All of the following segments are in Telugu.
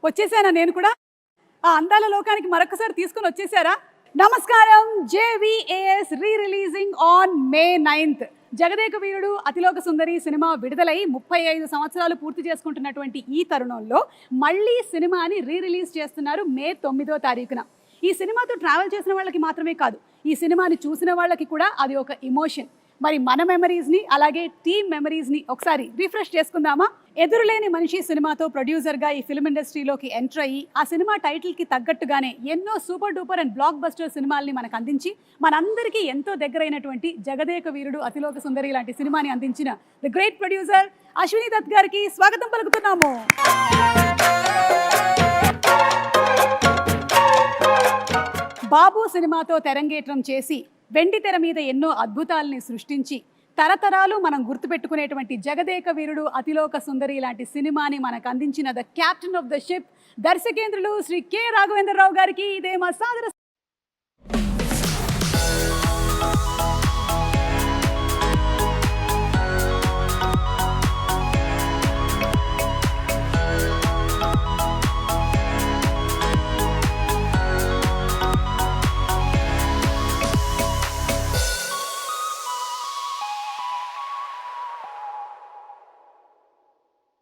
వచ్చేసానా నేను కూడా? ఆ అందాల లోకానికి మరొకసారి తీసుకొని వచ్చేసారా? నమస్కారం. J V A S re releasing on May 9th. Jagadeka Veerudu Athiloka Sundari సినిమా విడుదలై 35 సంవత్సరాలు పూర్తి చేసుకుంటున్నటువంటి ఈ తరుణంలో మళ్ళీ సినిమాని రీ రిలీజ్ చేస్తున్నారు మే 9వ తారీఖున. ఈ సినిమాతో ట్రావెల్ చేసిన వాళ్ళకి మాత్రమే కాదు, ఈ సినిమాని చూసిన వాళ్ళకి కూడా అది ఒక ఇమోషన్. మరి మన మెమరీస్ని అలాగే టీమ్ మెమరీస్ని ఒకసారి రిఫ్రెష్ చేసుకుందామా? ఎదురులేని మనిషి సినిమాతో ప్రొడ్యూసర్గా ఈ ఫిల్మ్ ఇండస్ట్రీలోకి ఎంటర్ అయ్యి ఆ సినిమా టైటిల్కి తగ్గట్టుగానే ఎన్నో super duper and blockbuster సినిమాల్ని మనకు అందించి మనందరికీ ఎంతో దగ్గరైనటువంటి జగదేక వీరుడు అతిలోక సుందరి లాంటి సినిమాని అందించిన the great producer Ashwini Dutt గారికి స్వాగతం పలుకుతున్నాము. బాబు సినిమాతో తెరంగేట్రం చేసి వెండి తెర మీద ఎన్నో అద్భుతాలని సృష్టించి తరతరాలు మనం గుర్తుపెట్టుకునేటువంటి జగదేక వీరుడు అతిలోక సుందరి లాంటి సినిమాని మనకు అందించిన the captain of the ship దర్శకేంద్రులు శ్రీ కె రాఘవేంద్రరావు గారికి ఇదే మా సాదర.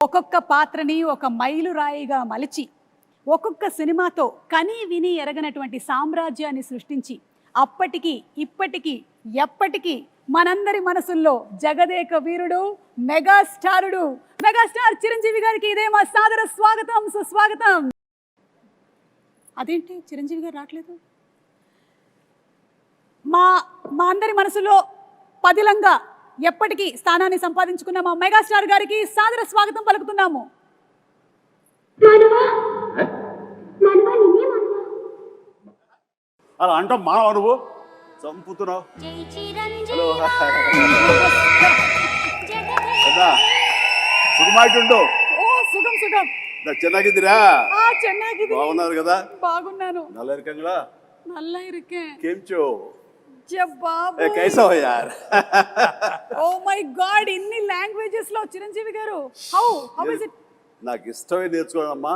ఒక్కొక్క పాత్రని ఒక మైలురాయిగా మలిచి ఒక్కొక్క సినిమాతో కని విని ఎరగనటువంటి సామ్రాజ్యాన్ని సృష్టించి అప్పటికి ఇప్పటికీ ఎప్పటికీ మనందరి మనసుల్లో జగదేక వీరుడు మెగాస్టార్ చిరంజీవి గారికి ఇదే మా సాదర స్వాగతం, సుస్వాగతం. అదేంటి చిరంజీవి గారు రావట్లేదు? మా అందరి మనసులో పదిలంగా ఎప్పటికీ స్థానాన్ని సంపాదించుకున్న మా మెగాస్టార్ గారికి సాదర స్వాగతం పలుకుతున్నాము. అలా అంటాం మానవ నువ్వు చంపుతున్నావు. సుఖమాయిట్టుండు. సుఖం ಚೆನ್ನಾಗಿದ್ದೀರಾ? ಚೆನ್ನಾಗಿದ್ದೀನಿ. బాగున్నారు కదా? బాగున్నాను. నల్ల ఇరుకే కేంచో ఓ మై గాడ్, ఇన్ని లాంగ్వేజెస్ లో చిరంజీవి గారు హౌ ఇస్ ఇట్? నాకు ఇష్టమై నేర్చుకోవడం అమ్మా,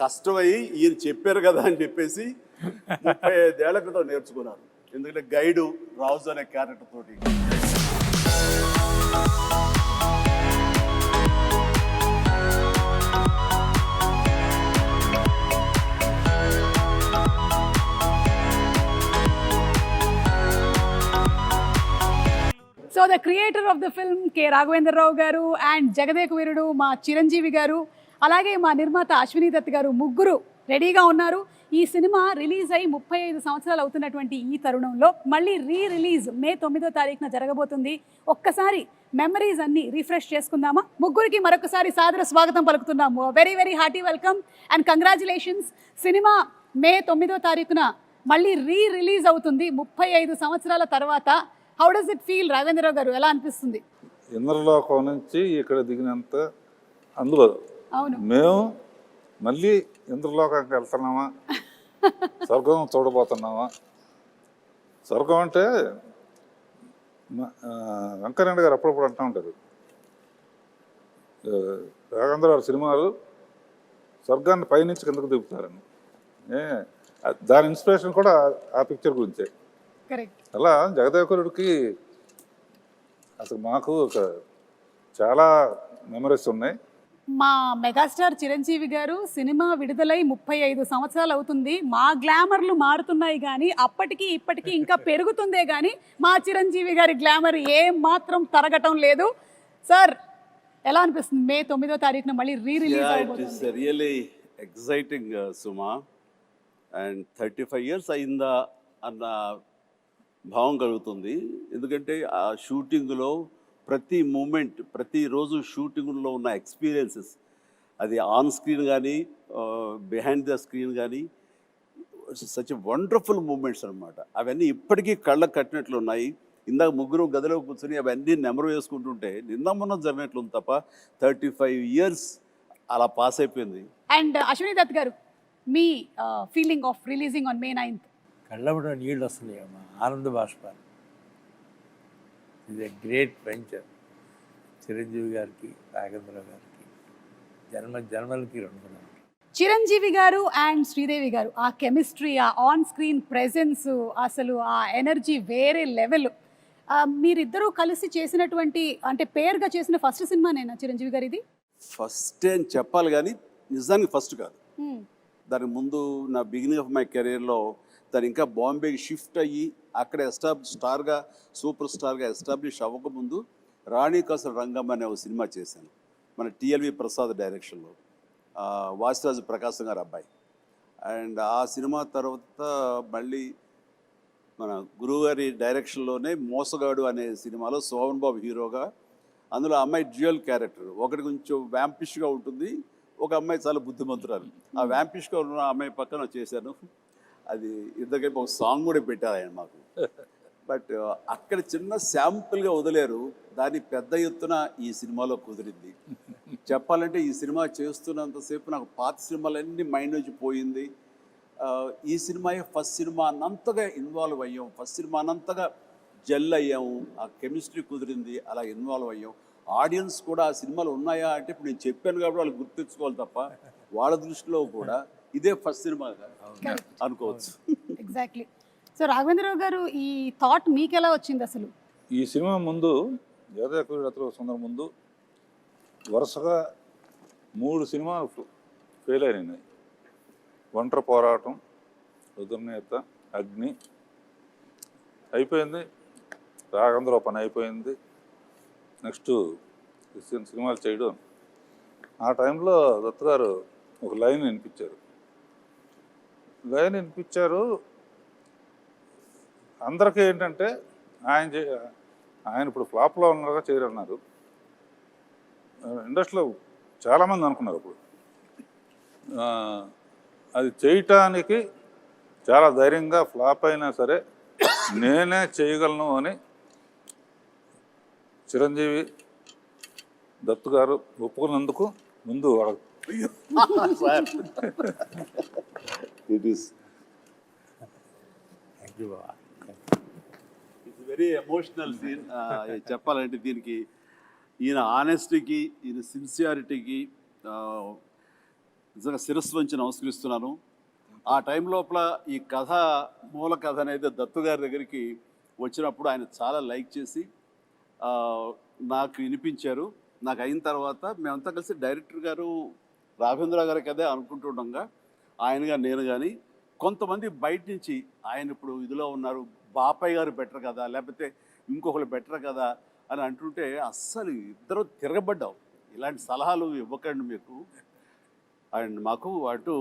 కష్టమై ఈయన చెప్పారు కదా అని చెప్పేసి 35 ఏళ్ల క్రితం నేర్చుకున్నాను. ఎందుకంటే గైడు రాజు అనే క్యారెక్టర్ తోటి. So the creator of the film K Raghavendra Rao గారు అండ్ జగదేక వీరుడు మా చిరంజీవి గారు అలాగే మా నిర్మాత అశ్విని దత్ గారు ముగ్గురు రెడీగా ఉన్నారు. ఈ సినిమా రిలీజ్ అయ్యి 35 సంవత్సరాలు అవుతున్నటువంటి ఈ తరుణంలో మళ్ళీ రీ రిలీజ్ మే 9వ తారీఖున జరగబోతుంది. ఒక్కసారి మెమరీస్ అన్ని రిఫ్రెష్ చేసుకుందామా? ముగ్గురికి మరొకసారి సాదర స్వాగతం పలుకుతున్నాము. Very very hearty welcome and congratulations. సినిమా మే 9వ తారీఖున మళ్ళీ రీ రిలీజ్ అవుతుంది 35 సంవత్సరాల తర్వాత. How does it feel Raghavendra Rao garu? ఎలా అనిపిస్తుంది? ఇంద్రలోకం నుంచి ఇక్కడ దిగినంత అందులో అవును, మేము మళ్ళీ ఇంద్రలోకానికి వెళ్తున్నామా, స్వర్గం చూడబోతున్నామా? స్వర్గం అంటే వెంకయ్యనాయుడు గారు అప్పుడప్పుడు అంటూ ఉంటారు, రాఘవేంద్ర గారి సినిమాలు స్వర్గాన్ని పైనుంచి కిందకు దిగుతారని. దాని ఇన్స్పిరేషన్ కూడా ఆ పిక్చర్ గురించే. అలా జగదేవకురుడికి అసలు మాకు ఒక చాలా మెమరీస్ ఉన్నాయి. మా మెగాస్టార్ చిరంజీవి గారు సినిమా విడుదలై 35 సంవత్సరాలు అవుతుంది. మా గ్లామర్లు మారుతున్నాయి కానీ అప్పటికి ఇప్పటికీ ఇంకా పెరుగుతుందే కానీ మా చిరంజీవి గారి గ్లామర్ ఏం మాత్రం తరగటం లేదు. సార్ ఎలా అనిపిస్తుంది మే 9వ తారీఖున మళ్ళీ రీ రిలీజ్ అయిపోతుంది? Really exciting Suma. And 35 years అయిందా అన్న భావం కలుగుతుంది. ఎందుకంటే ఆ షూటింగ్లో ప్రతి మూమెంట్, ప్రతిరోజు షూటింగ్లో ఉన్న ఎక్స్పీరియన్సెస్, అది ఆన్ స్క్రీన్ కానీ బిహైండ్ ద స్క్రీన్ కానీ సచ్ వండర్ఫుల్ మూమెంట్స్ అనమాట. అవన్నీ ఇప్పటికీ కళ్ళకు కట్టినట్లు ఉన్నాయి. ఇందాక ముగ్గురు గదిలో కూర్చొని అవన్నీ నెమరు వేసుకుంటుంటే నిన్న మొన్న జరిగినట్లు ఉంది తప్ప 35 years అలా పాస్ అయిపోయింది. అండ్ అశ్విని దత్ గారు, మీ feeling of releasing on May 9th? కళ్ళబడ నీళ్ళు వస్తున్నాయి అమ్మా, ఆనంద బాష్పాలు. ఇది గ్రేట్ వెంచర్. చిరంజీవి గారికి, రాఘవేంద్ర గారికి జన్మలకి రుణపడాలి. చిరంజీవి గారు అండ్ శ్రీదేవి గారు ఆ కెమిస్ట్రీ, ఆ ఆన్ స్క్రీన్ ప్రెజెన్స్, అసలు ఆ ఎనర్జీ వేరే లెవెల్. మీరిద్దరూ కలిసి చేసినటువంటి అంటే పేరుగా చేసిన ఫస్ట్ సినిమానేనా చిరంజీవి గారు ఇది? ఫస్ట్ అని చెప్పాలి కానీ నిజానికి ఫస్ట్ కాదు. దాని ముందు నా బిగినింగ్ ఆఫ్ మై కెరీర్లో తను ఇంకా బాంబేకి షిఫ్ట్ అయ్యి అక్కడ స్టార్గా సూపర్ స్టార్గా ఎస్టాబ్లిష్ అవ్వకముందు రాణి కాసుల రంగం అనే ఒక సినిమా చేశాను మన టిఎల్వి ప్రసాద్ డైరెక్షన్లో, వాసిరాజు ప్రకాశం గారు అబ్బాయి. అండ్ ఆ సినిమా తర్వాత మళ్ళీ మన గురువుగారి డైరెక్షన్లోనే మోసగాడు అనే సినిమాలో శోభన్ బాబు హీరోగా, అందులో అమ్మాయి డ్యూయల్ క్యారెక్టర్, ఒకటి కొంచెం వ్యాంపిష్గా ఉంటుంది, ఒక అమ్మాయి చాలా బుద్ధిమంతురాలు. ఆ వ్యాంపిష్గా ఉన్న అమ్మాయి పక్కన చేశాను. అది ఇద్దరికి ఒక సాంగ్ కూడా పెట్టారు ఆయన మాకు. బట్ అక్కడ చిన్న శాంపుల్గా వదిలేరు, దాన్ని పెద్ద ఎత్తున ఈ సినిమాలో కుదిరింది. చెప్పాలంటే ఈ సినిమా చేస్తున్నంతసేపు నాకు పాత సినిమాలన్నీ మైండ్ నుంచి పోయింది. ఈ సినిమాయే ఫస్ట్ సినిమా అన్నంతగా ఇన్వాల్వ్ అయ్యాం, ఫస్ట్ సినిమా అన్నంతగా జెల్ అయ్యాము, ఆ కెమిస్ట్రీ కుదిరింది, అలా ఇన్వాల్వ్ అయ్యాం. ఆడియన్స్ కూడా ఆ సినిమాలు ఉన్నాయా అంటే ఇప్పుడు నేను చెప్పాను కాబట్టి వాళ్ళు గుర్తించుకోవాలి తప్ప వాళ్ళ దృష్టిలో కూడా ఇదే ఫస్ట్ సినిమా అనుకోవచ్చు. ఎగ్జాక్ట్లీ. సో రాఘవేంద్రరావు గారు, ఈ థాట్ మీకు ఎలా వచ్చింది అసలు? ఈ సినిమా ముందు జగదేక సుందరం ముందు వరుసగా 3 సినిమాలు ఫెయిల్ అయినాయి. ఒంటరి పోరాటం, రుద్రనేత, అగ్ని అయిపోయింది, రాఘవేంద్రరావు పని అయిపోయింది. నెక్స్ట్ సినిమాలు చేయడం. ఆ టైంలో దత్తు గారు ఒక లైన్ వినిపించారు. అందరికీ ఏంటంటే ఆయన ఇప్పుడు ఫ్లాప్లో ఉన్నారుగా చేయరన్నారు. ఇండస్ట్రీలో చాలామంది అనుకున్నారు అప్పుడు. అది చేయటానికి చాలా ధైర్యంగా ఫ్లాప్ అయినా సరే నేనే చేయగలను అని చిరంజీవి దత్తు గారు ఒప్పుకున్నందుకు ముందు it is it's very emotional scene. చెప్పాలంటే దీనికి ఈయన ఆనెస్టీకి, ఈయన సిన్సియారిటీకి నిజంగా శిరస్సు వంచి నమస్కరిస్తున్నాను. ఆ టైం లోపల ఈ కథ, మూల కథ అనేది దత్తు గారి దగ్గరికి వచ్చినప్పుడు ఆయన చాలా లైక్ చేసి నాకు వినిపించారు. నాకు అయిన తర్వాత మేమంతా కలిసి డైరెక్టర్ గారు రాఘవేంద్ర గారి కదే అనుకుంటుండగా ఆయనగా నేను కానీ కొంతమంది బయట నుంచి ఆయన ఇప్పుడు ఇదిలో ఉన్నారు, బాపయ్య గారు బెటర్ కదా, లేకపోతే ఇంకొకరు బెటర్ కదా అని అంటుంటే అస్సలు ఇద్దరు తిరగబడ్డాం. ఇలాంటి సలహాలు ఇవ్వకండి మీకు. అండ్ మాకు అటు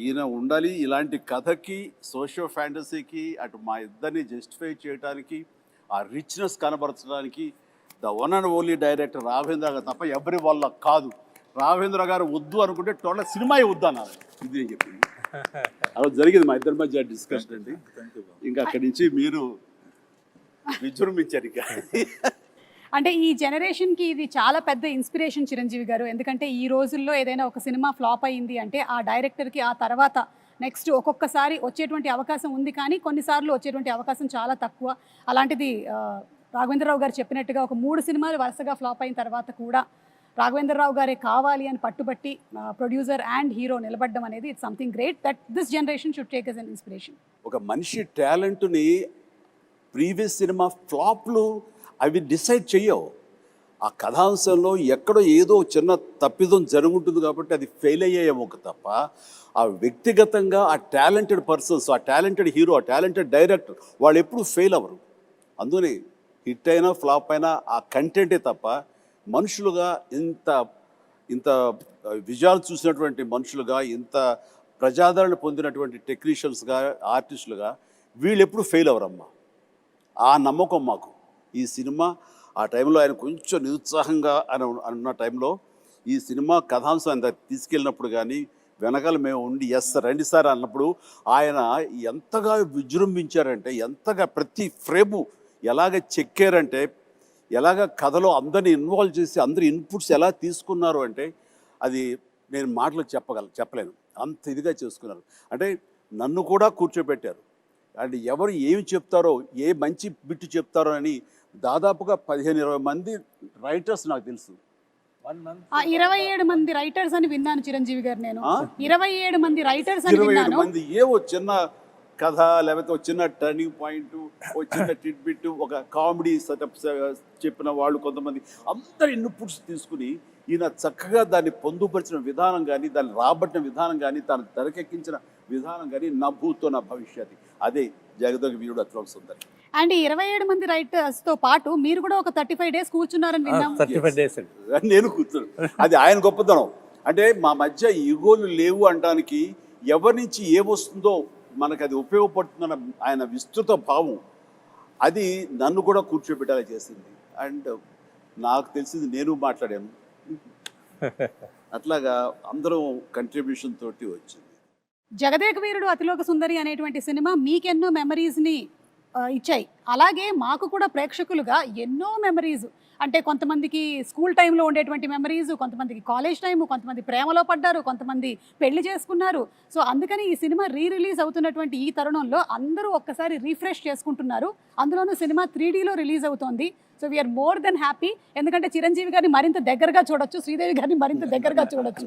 ఈయన ఉండాలి, ఇలాంటి కథకి, సోషియో ఫ్యాంటసీకి, అటు మా ఇద్దరిని జస్టిఫై చేయడానికి, ఆ రిచ్నెస్ కనబరచడానికి the one and only director Raghavendra garu తప్ప ఎవరి వల్ల కాదు. రాఘవేంద్ర గారు వద్దు అనుకుంటే టోటల్ సినిమా వద్దు అన్నారు. ఇది నేను చెప్పింది. అలా జరిగింది మా ఇద్దరి మధ్య డిస్కషన్ అండి. ఇంకా అక్కడి నుంచి మీరు విజృంభించారు. ఇక అంటే ఈ జనరేషన్కి ఇది చాలా పెద్ద ఇన్స్పిరేషన్ చిరంజీవి గారు. ఎందుకంటే ఈ రోజుల్లో ఏదైనా ఒక సినిమా ఫ్లాప్ అయ్యింది అంటే ఆ డైరెక్టర్కి ఆ తర్వాత నెక్స్ట్ ఒక్కొక్కసారి వచ్చేటువంటి అవకాశం ఉంది, కానీ కొన్నిసార్లు వచ్చేటువంటి అవకాశం చాలా తక్కువ. అలాంటిది రాఘవేంద్రరావు గారు చెప్పినట్టుగా ఒక 3 సినిమాలు వరుసగా ఫ్లాప్ అయిన తర్వాత కూడా రాఘవేంద్రరావు గారే కావాలి అని పట్టుబట్టి ప్రొడ్యూసర్ అండ్ హీరో నిలబడడం అనేది it's something great that this generation should take as an inspiration. ఒక మనిషి టాలెంట్ని ప్రీవియస్ సినిమా ఫ్లాప్లు అవి డిసైడ్ చెయ్యవు. ఆ కథాంశంలో ఎక్కడో ఏదో చిన్న తప్పిదం జరుగుంటుంది కాబట్టి అది ఫెయిల్ అయ్యేమో తప్ప ఆ వ్యక్తిగతంగా ఆ టాలెంటెడ్ పర్సన్స్, ఆ టాలెంటెడ్ హీరో, ఆ టాలెంటెడ్ డైరెక్టర్ వాళ్ళు ఎప్పుడు ఫెయిల్ అవ్వరు. అందుకని హిట్ అయినా ఫ్లాప్ అయినా ఆ కంటెంటే తప్ప మనుషులుగా ఇంత విజయాలు చూసినటువంటి మనుషులుగా, ఇంత ప్రజాదరణ పొందినటువంటి టెక్నీషియన్స్గా, ఆర్టిస్టులుగా వీళ్ళు ఎప్పుడు ఫెయిల్ అవ్వరమ్మా. ఆ నమ్మకం మాకు. ఈ సినిమా ఆ టైంలో ఆయన కొంచెం నిరుత్సాహంగా అన్న టైంలో ఈ సినిమా కథాంశం అంత తీసుకెళ్ళినప్పుడు కానీ వెనకాల మేము ఉండి ఎస్ రండి సార్ అన్నప్పుడు ఆయన ఎంతగా విజృంభించారంటే, ఎంతగా ప్రతి ఫ్రేము ఎలాగ చెక్కారంటే, ఎలాగ కథలో అందరిని ఇన్వాల్వ్ చేసి అందరి ఇన్పుట్స్ ఎలా తీసుకున్నారు అంటే అది నేను మాటలు చెప్పలేను. అంత ఇదిగా చేసుకున్నారు. అంటే నన్ను కూడా కూర్చోబెట్టారు. అండ్ ఎవరు ఏమి చెప్తారో, ఏ మంచి బిట్టు చెప్తారో అని దాదాపుగా 15-20 మంది రైటర్స్ నాకు తెలుసు. 1 month. 27 మంది రైటర్స్ అని విన్నాను చిరంజీవి గారు. నేను ఆ? 27 మంది రైటర్స్ అని 27 విన్నాను. మంది ఏవో చిన్న కథ, లేకపోతే ఒక చిన్న టర్నింగ్ పాయింట్, ఒక చిన్న టిడ్బిట్, ఒక కామెడీ సెటప్ చెప్పిన వాళ్ళు కొంతమంది, అందరి ఇన్పుట్స్ తీసుకుని ఈయన చక్కగా దాన్ని పొందుపరిచిన విధానం కానీ, దాన్ని రాబట్టిన విధానం కానీ, దాన్ని తెరకెక్కించిన విధానం కానీ, నా భూతో నా భవిష్యత్తు, అదే జగదేక వీరుడు అతిలోక సుందరి. అండ్ 27 మంది రైటర్స్ తో పాటు మీరు కూడా ఒక 35 డేస్ కూర్చున్నారని విన్నాం. 35 days అండి. నేను కూర్చున్నాను. అది ఆయన గొప్పతనం. అంటే మా మధ్య ఈగోలు లేవు అనడానికి, ఎవరి నుంచి ఏమొస్తుందో మనకు అది ఉపయోగపడుతుందన్న ఆయన విస్తృత భావం, అది నన్ను కూడా కూర్చోబెట్టేలా చేసింది. అండ్ నాకు తెలిసింది నేను మాట్లాడాను, అట్లాగా అందరం కంట్రిబ్యూషన్ తోటి వచ్చింది. జగదేక వీరుడు అతిలోక సుందరి అనేటువంటి సినిమా మీకెన్నో మెమరీస్ని ఇచ్చాయి. అలాగే మాకు కూడా ప్రేక్షకులుగా ఎన్నో మెమరీస్, అంటే కొంతమందికి స్కూల్ టైంలో ఉండేటువంటి మెమరీస్, కొంతమందికి కాలేజ్ టైము, కొంతమంది ప్రేమలో పడ్డారు, కొంతమంది పెళ్లి చేసుకున్నారు. సో అందుకని ఈ సినిమా రిలీజ్ అవుతున్నటువంటి ఈ తరుణంలో అందరూ ఒక్కసారి రీఫ్రెష్ చేసుకుంటున్నారు. అందులోనూ సినిమా 3Dలో రిలీజ్ అవుతోంది. So we are more than happy. ఎందుకంటే చిరంజీవి గారిని మరింత దగ్గరగా చూడొచ్చు, శ్రీదేవి గారిని మరింత దగ్గరగా చూడొచ్చు.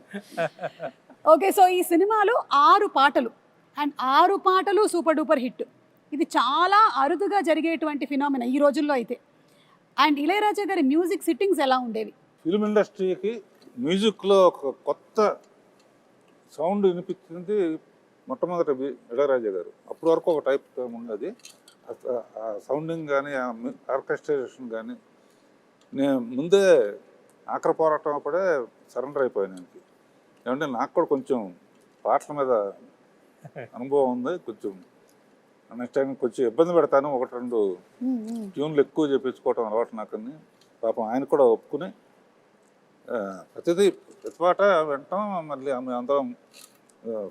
ఓకే, సో ఈ సినిమాలో 6 పాటలు, అండ్ 6 పాటలు సూపర్ డూపర్ హిట్. ఇది చాలా అరుదుగా జరిగేటువంటి ఫినామినా ఈ రోజుల్లో అయితే. అండ్ ఇళయరాజా గారి మ్యూజిక్ సిట్టింగ్స్ ఎలా ఉండేవి? ఫిల్మ్ ఇండస్ట్రీకి మ్యూజిక్లో ఒక కొత్త సౌండ్ వినిపించింది మొట్టమొదటి ఇళయరాజా గారు. అప్పటి వరకు ఒక టైప్ ఉన్నది, ఆ సౌండింగ్ కానీ, ఆ ఆర్కెస్ట్రేషన్ కానీ. నేను ముందే ఆఖరి పోరాటం అప్పుడే సరెండర్ అయిపోయాను ఆయనకి. ఏమంటే నాకు కూడా కొంచెం పాటల మీద అనుభవం ఉంది, కొంచెం నెక్స్ట్ టైం కొంచెం ఇబ్బంది పెడతాను, 1-2 ట్యూన్లు ఎక్కువ చేయించుకోవటం అలవాటు నాకని. పాపం ఆయన కూడా ఒప్పుకుని ప్రతి పాట వింటాం, మళ్ళీ ఆమె అందరం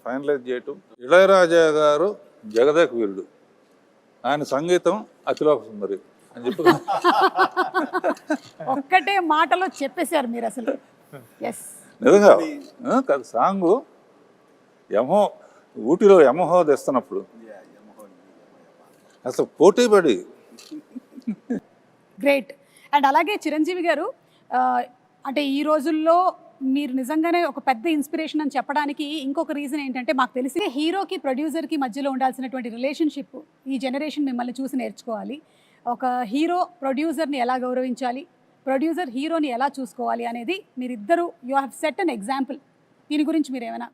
ఫైనలైజ్ చేయటం. ఇళయరాజా గారు జగదేక వీరుడు, ఆయన సంగీతం అతిలోక సుందరి అని చెప్పి ఒక్కటే మాటలో చెప్పేశారు మీరు అసలు. ఎస్, నిజంగా సాంగ్ యమో ఊటీలో యమహో తెస్తున్నప్పుడు అసలు పోటీ పడి. గ్రేట్. అండ్ అలాగే చిరంజీవి గారు, అంటే ఈ రోజుల్లో మీరు నిజంగానే ఒక పెద్ద ఇన్స్పిరేషన్ అని చెప్పడానికి ఇంకొక రీజన్ ఏంటంటే, మాకు తెలిసి హీరోకి ప్రొడ్యూసర్కి మధ్యలో ఉండాల్సినటువంటి రిలేషన్షిప్ ఈ జనరేషన్ మిమ్మల్ని చూసి నేర్చుకోవాలి. ఒక హీరో ప్రొడ్యూసర్ని ఎలా గౌరవించాలి, ప్రొడ్యూసర్ హీరోని ఎలా చూసుకోవాలి అనేది మీరిద్దరూ you have set an example. దీని గురించి మీరు ఏమైనా?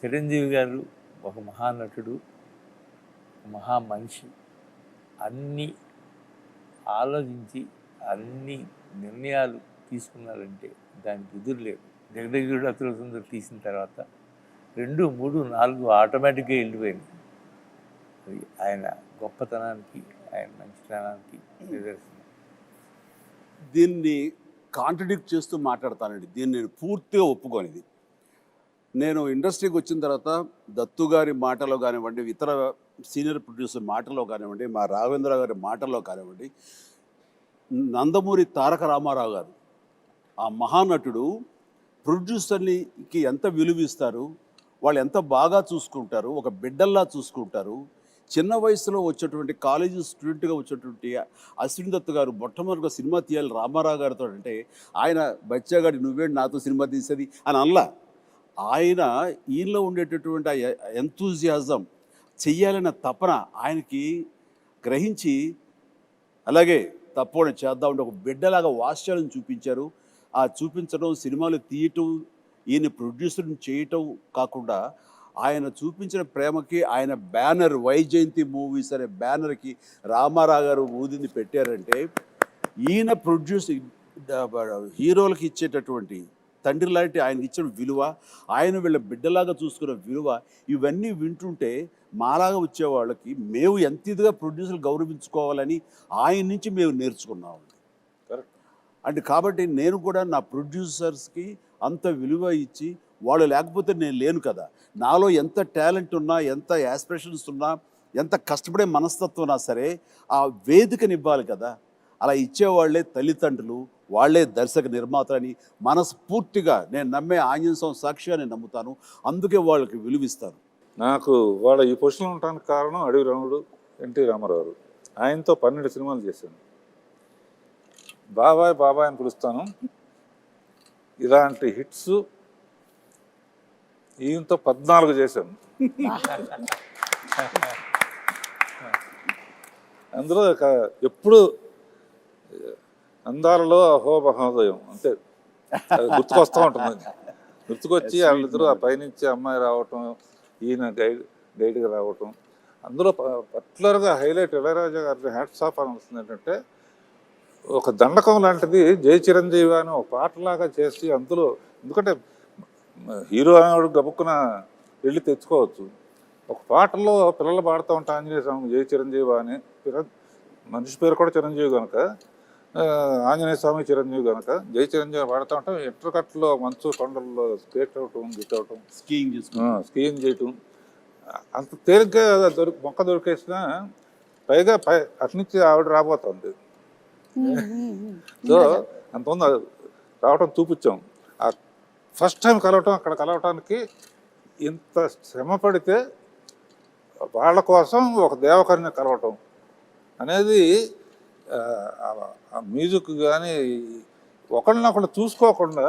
చిరంజీవి గారు ఒక మహానటుడు, మహా మనిషి. అన్నీ ఆలోచించి అన్ని నిర్ణయాలు తీసుకున్నారంటే దానికి ఎదురులేదు. జగదేక వీరుడు అతిలోక సుందరి తీసిన తర్వాత 2, 3, 4 ఆటోమేటిక్గా వెళ్ళిపోయింది. అది ఆయన గొప్పతనానికి, ఆయన మంచితనానికి నిదర్శనం. దీన్ని కాంట్రడిక్ట్ చేస్తూ మాట్లాడతానండి. దీన్ని నేను పూర్తిగా ఒప్పుకోనిది. నేను ఇండస్ట్రీకి వచ్చిన తర్వాత దత్తు గారి మాటలో కానివ్వండి, ఇతర సీనియర్ ప్రొడ్యూసర్ మాటలో కానివ్వండి, మా రాఘవేంద్ర గారి మాటల్లో కానివ్వండి, నందమూరి తారక రామారావు గారు, ఆ మహానటుడు, ప్రొడ్యూసర్కి ఎంత విలువ ఇస్తారు, వాళ్ళు ఎంత బాగా చూసుకుంటారు, ఒక బిడ్డల్లా చూసుకుంటారు. చిన్న వయసులో వచ్చేటువంటి కాలేజీ స్టూడెంట్గా వచ్చేటువంటి అశ్విన్ దత్ గారు మొట్టమొదటిగా సినిమా తీయాలి రామారావు గారితో అంటే, ఆయన బచ్చాగాడి నువ్వేంటి నాతో సినిమా తీసేది అని అనలా. ఆయన ఈయనలో ఉండేటటువంటి ఆ ఎంతూజియాజం, చెయ్యాలన్న తపన ఆయనకి గ్రహించి, అలాగే తప్పకుండా చేద్దామంటే ఒక బిడ్డలాగా వాత్సల్యం చూపించారు. ఆ చూపించడం, సినిమాలు తీయటం, ఈయన ప్రొడ్యూసర్ని చేయటం కాకుండా ఆయన చూపించిన ప్రేమకి ఆయన బ్యానర్ వైజయంతి మూవీస్ అనే బ్యానర్కి రామారావు గారు ఊదిని పెట్టారంటే, ఈయన హీరోలకు ఇచ్చేటటువంటి తండ్రి లాంటి ఆయనకి ఇచ్చిన విలువ, ఆయన వీళ్ళ బిడ్డలాగా చూసుకున్న విలువ, ఇవన్నీ వింటుంటే మాలాగా వచ్చే వాళ్ళకి మేము ఎంత ఇదిగా ప్రొడ్యూసర్లు గౌరవించుకోవాలని ఆయన నుంచి మేము నేర్చుకున్నాం. అంటే కాబట్టి నేను కూడా నా ప్రొడ్యూసర్స్కి అంత విలువ ఇచ్చి, వాళ్ళు లేకపోతే నేను లేను కదా. నాలో ఎంత టాలెంట్ ఉన్నా, ఎంత యాస్పిరేషన్స్ ఉన్నా, ఎంత కష్టపడే మనస్తత్వం ఉన్నా సరే ఆ వేదికనివ్వాలి కదా. అలా ఇచ్చేవాళ్లే తల్లిదండ్రులు, వాళ్లే దర్శక నిర్మాతలని మనస్ఫూర్తిగా నేను నమ్మే ఆంజనేయ స్వామి సాక్షిగా నేను నమ్ముతాను. అందుకే వాళ్ళకి విలువిస్తాను. నాకు వాళ్ళ ఈ పొజిషన్లో ఉండడానికి కారణం అడవి రాముడు, ఎన్టీ రామారావు. ఆయనతో 12 సినిమాలు చేశాను. బాబాయ్ బాబాయ్ అని పిలుస్తాను. ఇలాంటి హిట్స్ ఈయనతో 14 చేశాను. అందులో ఎప్పుడు అందాలలో అహో మహోదయం అంతే అది గుర్తుకొస్తూ ఉంటుంది. గుర్తుకొచ్చి వాళ్ళిద్దరూ ఆ పైనుంచి అమ్మాయి రావటం, ఈయన గైడ్గా రావటం. అందులో పర్టికులర్గా హైలైట్ ఇళయరాజా గారి హ్యాట్స్ ఆఫ్ అనిపిస్తుంది ఏంటంటే, ఒక దండకం లాంటిది జై చిరంజీవి అని ఒక పాటలాగా చేసి అందులో, ఎందుకంటే హీరో అనేవాడు గబుక్కున వెళ్ళి తెచ్చుకోవచ్చు. ఒక పాటలో పిల్లలు పాడుతూ ఉంటా ఆంజనేయ స్వామి జై చిరంజీవి అని, మనిషి పేరు కూడా చిరంజీవి కనుక, ఆంజనేయ స్వామి చిరంజీవి కనుక జై చిరంజీవి పాడుతూ ఉంటాం. ఎట్రకట్లో మంచు కొండల్లో స్కేట్ అవటం, గిట్ అవటం, స్కీయింగ్ చేయటం అంత తేలిగ్గా మొక్క దొరికేసిన, పైగా అట్నుంచి ఆవిడ రాబోతుంది. సో అంతమంది రావటం చూపించాం. ఆ ఫస్ట్ టైం కలవటం, అక్కడ కలవటానికి ఇంత శ్రమ పడితే వాళ్ళ కోసం ఒక దేవకరిని కలవటం అనేది ఆ మ్యూజిక్ కానీ ఒకళ్ళనొకళ్ళు చూసుకోకుండా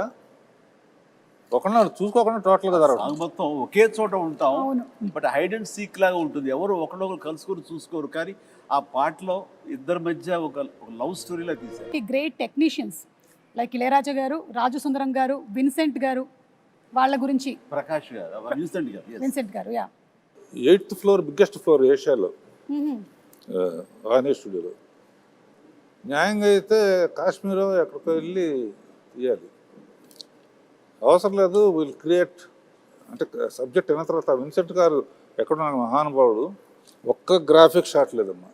టోటల్గా జరగదు. మొత్తం ఒకే చోట ఉంటాం, బట్ హైడ్ అండ్ సీక్ లాగా ఉంటుంది. ఎవరు ఒకళ్ళొకరు కలుసుకొని చూసుకోరు, కానీ ఆ పాటలో ఇద్దరి మధ్య ఒక లవ్ స్టోరీలా తీశారు. గ్రేట్ టెక్నీషియన్స్ లైక్ ఇళయరాజా గారు, రాజు సుందరం గారు, విన్సెంట్ గారు, వాళ్ళ గురించి. Prakash garu, Vincent garu, yeah 8th floor biggest floor ఏషియాలో వానే స్టూడియోలో. న్యాయంగా అయితే కాశ్మీరో ఎక్కడికో వెళ్ళి తీయాలి, అవసరం లేదు. విల్ క్రియేట్ అంటే సబ్జెక్ట్ అయిన తర్వాత విన్సెంట్ గారు ఎక్కడున్న మహానుభావుడు, ఒక్క గ్రాఫిక్ షాట్ లేదమ్మా.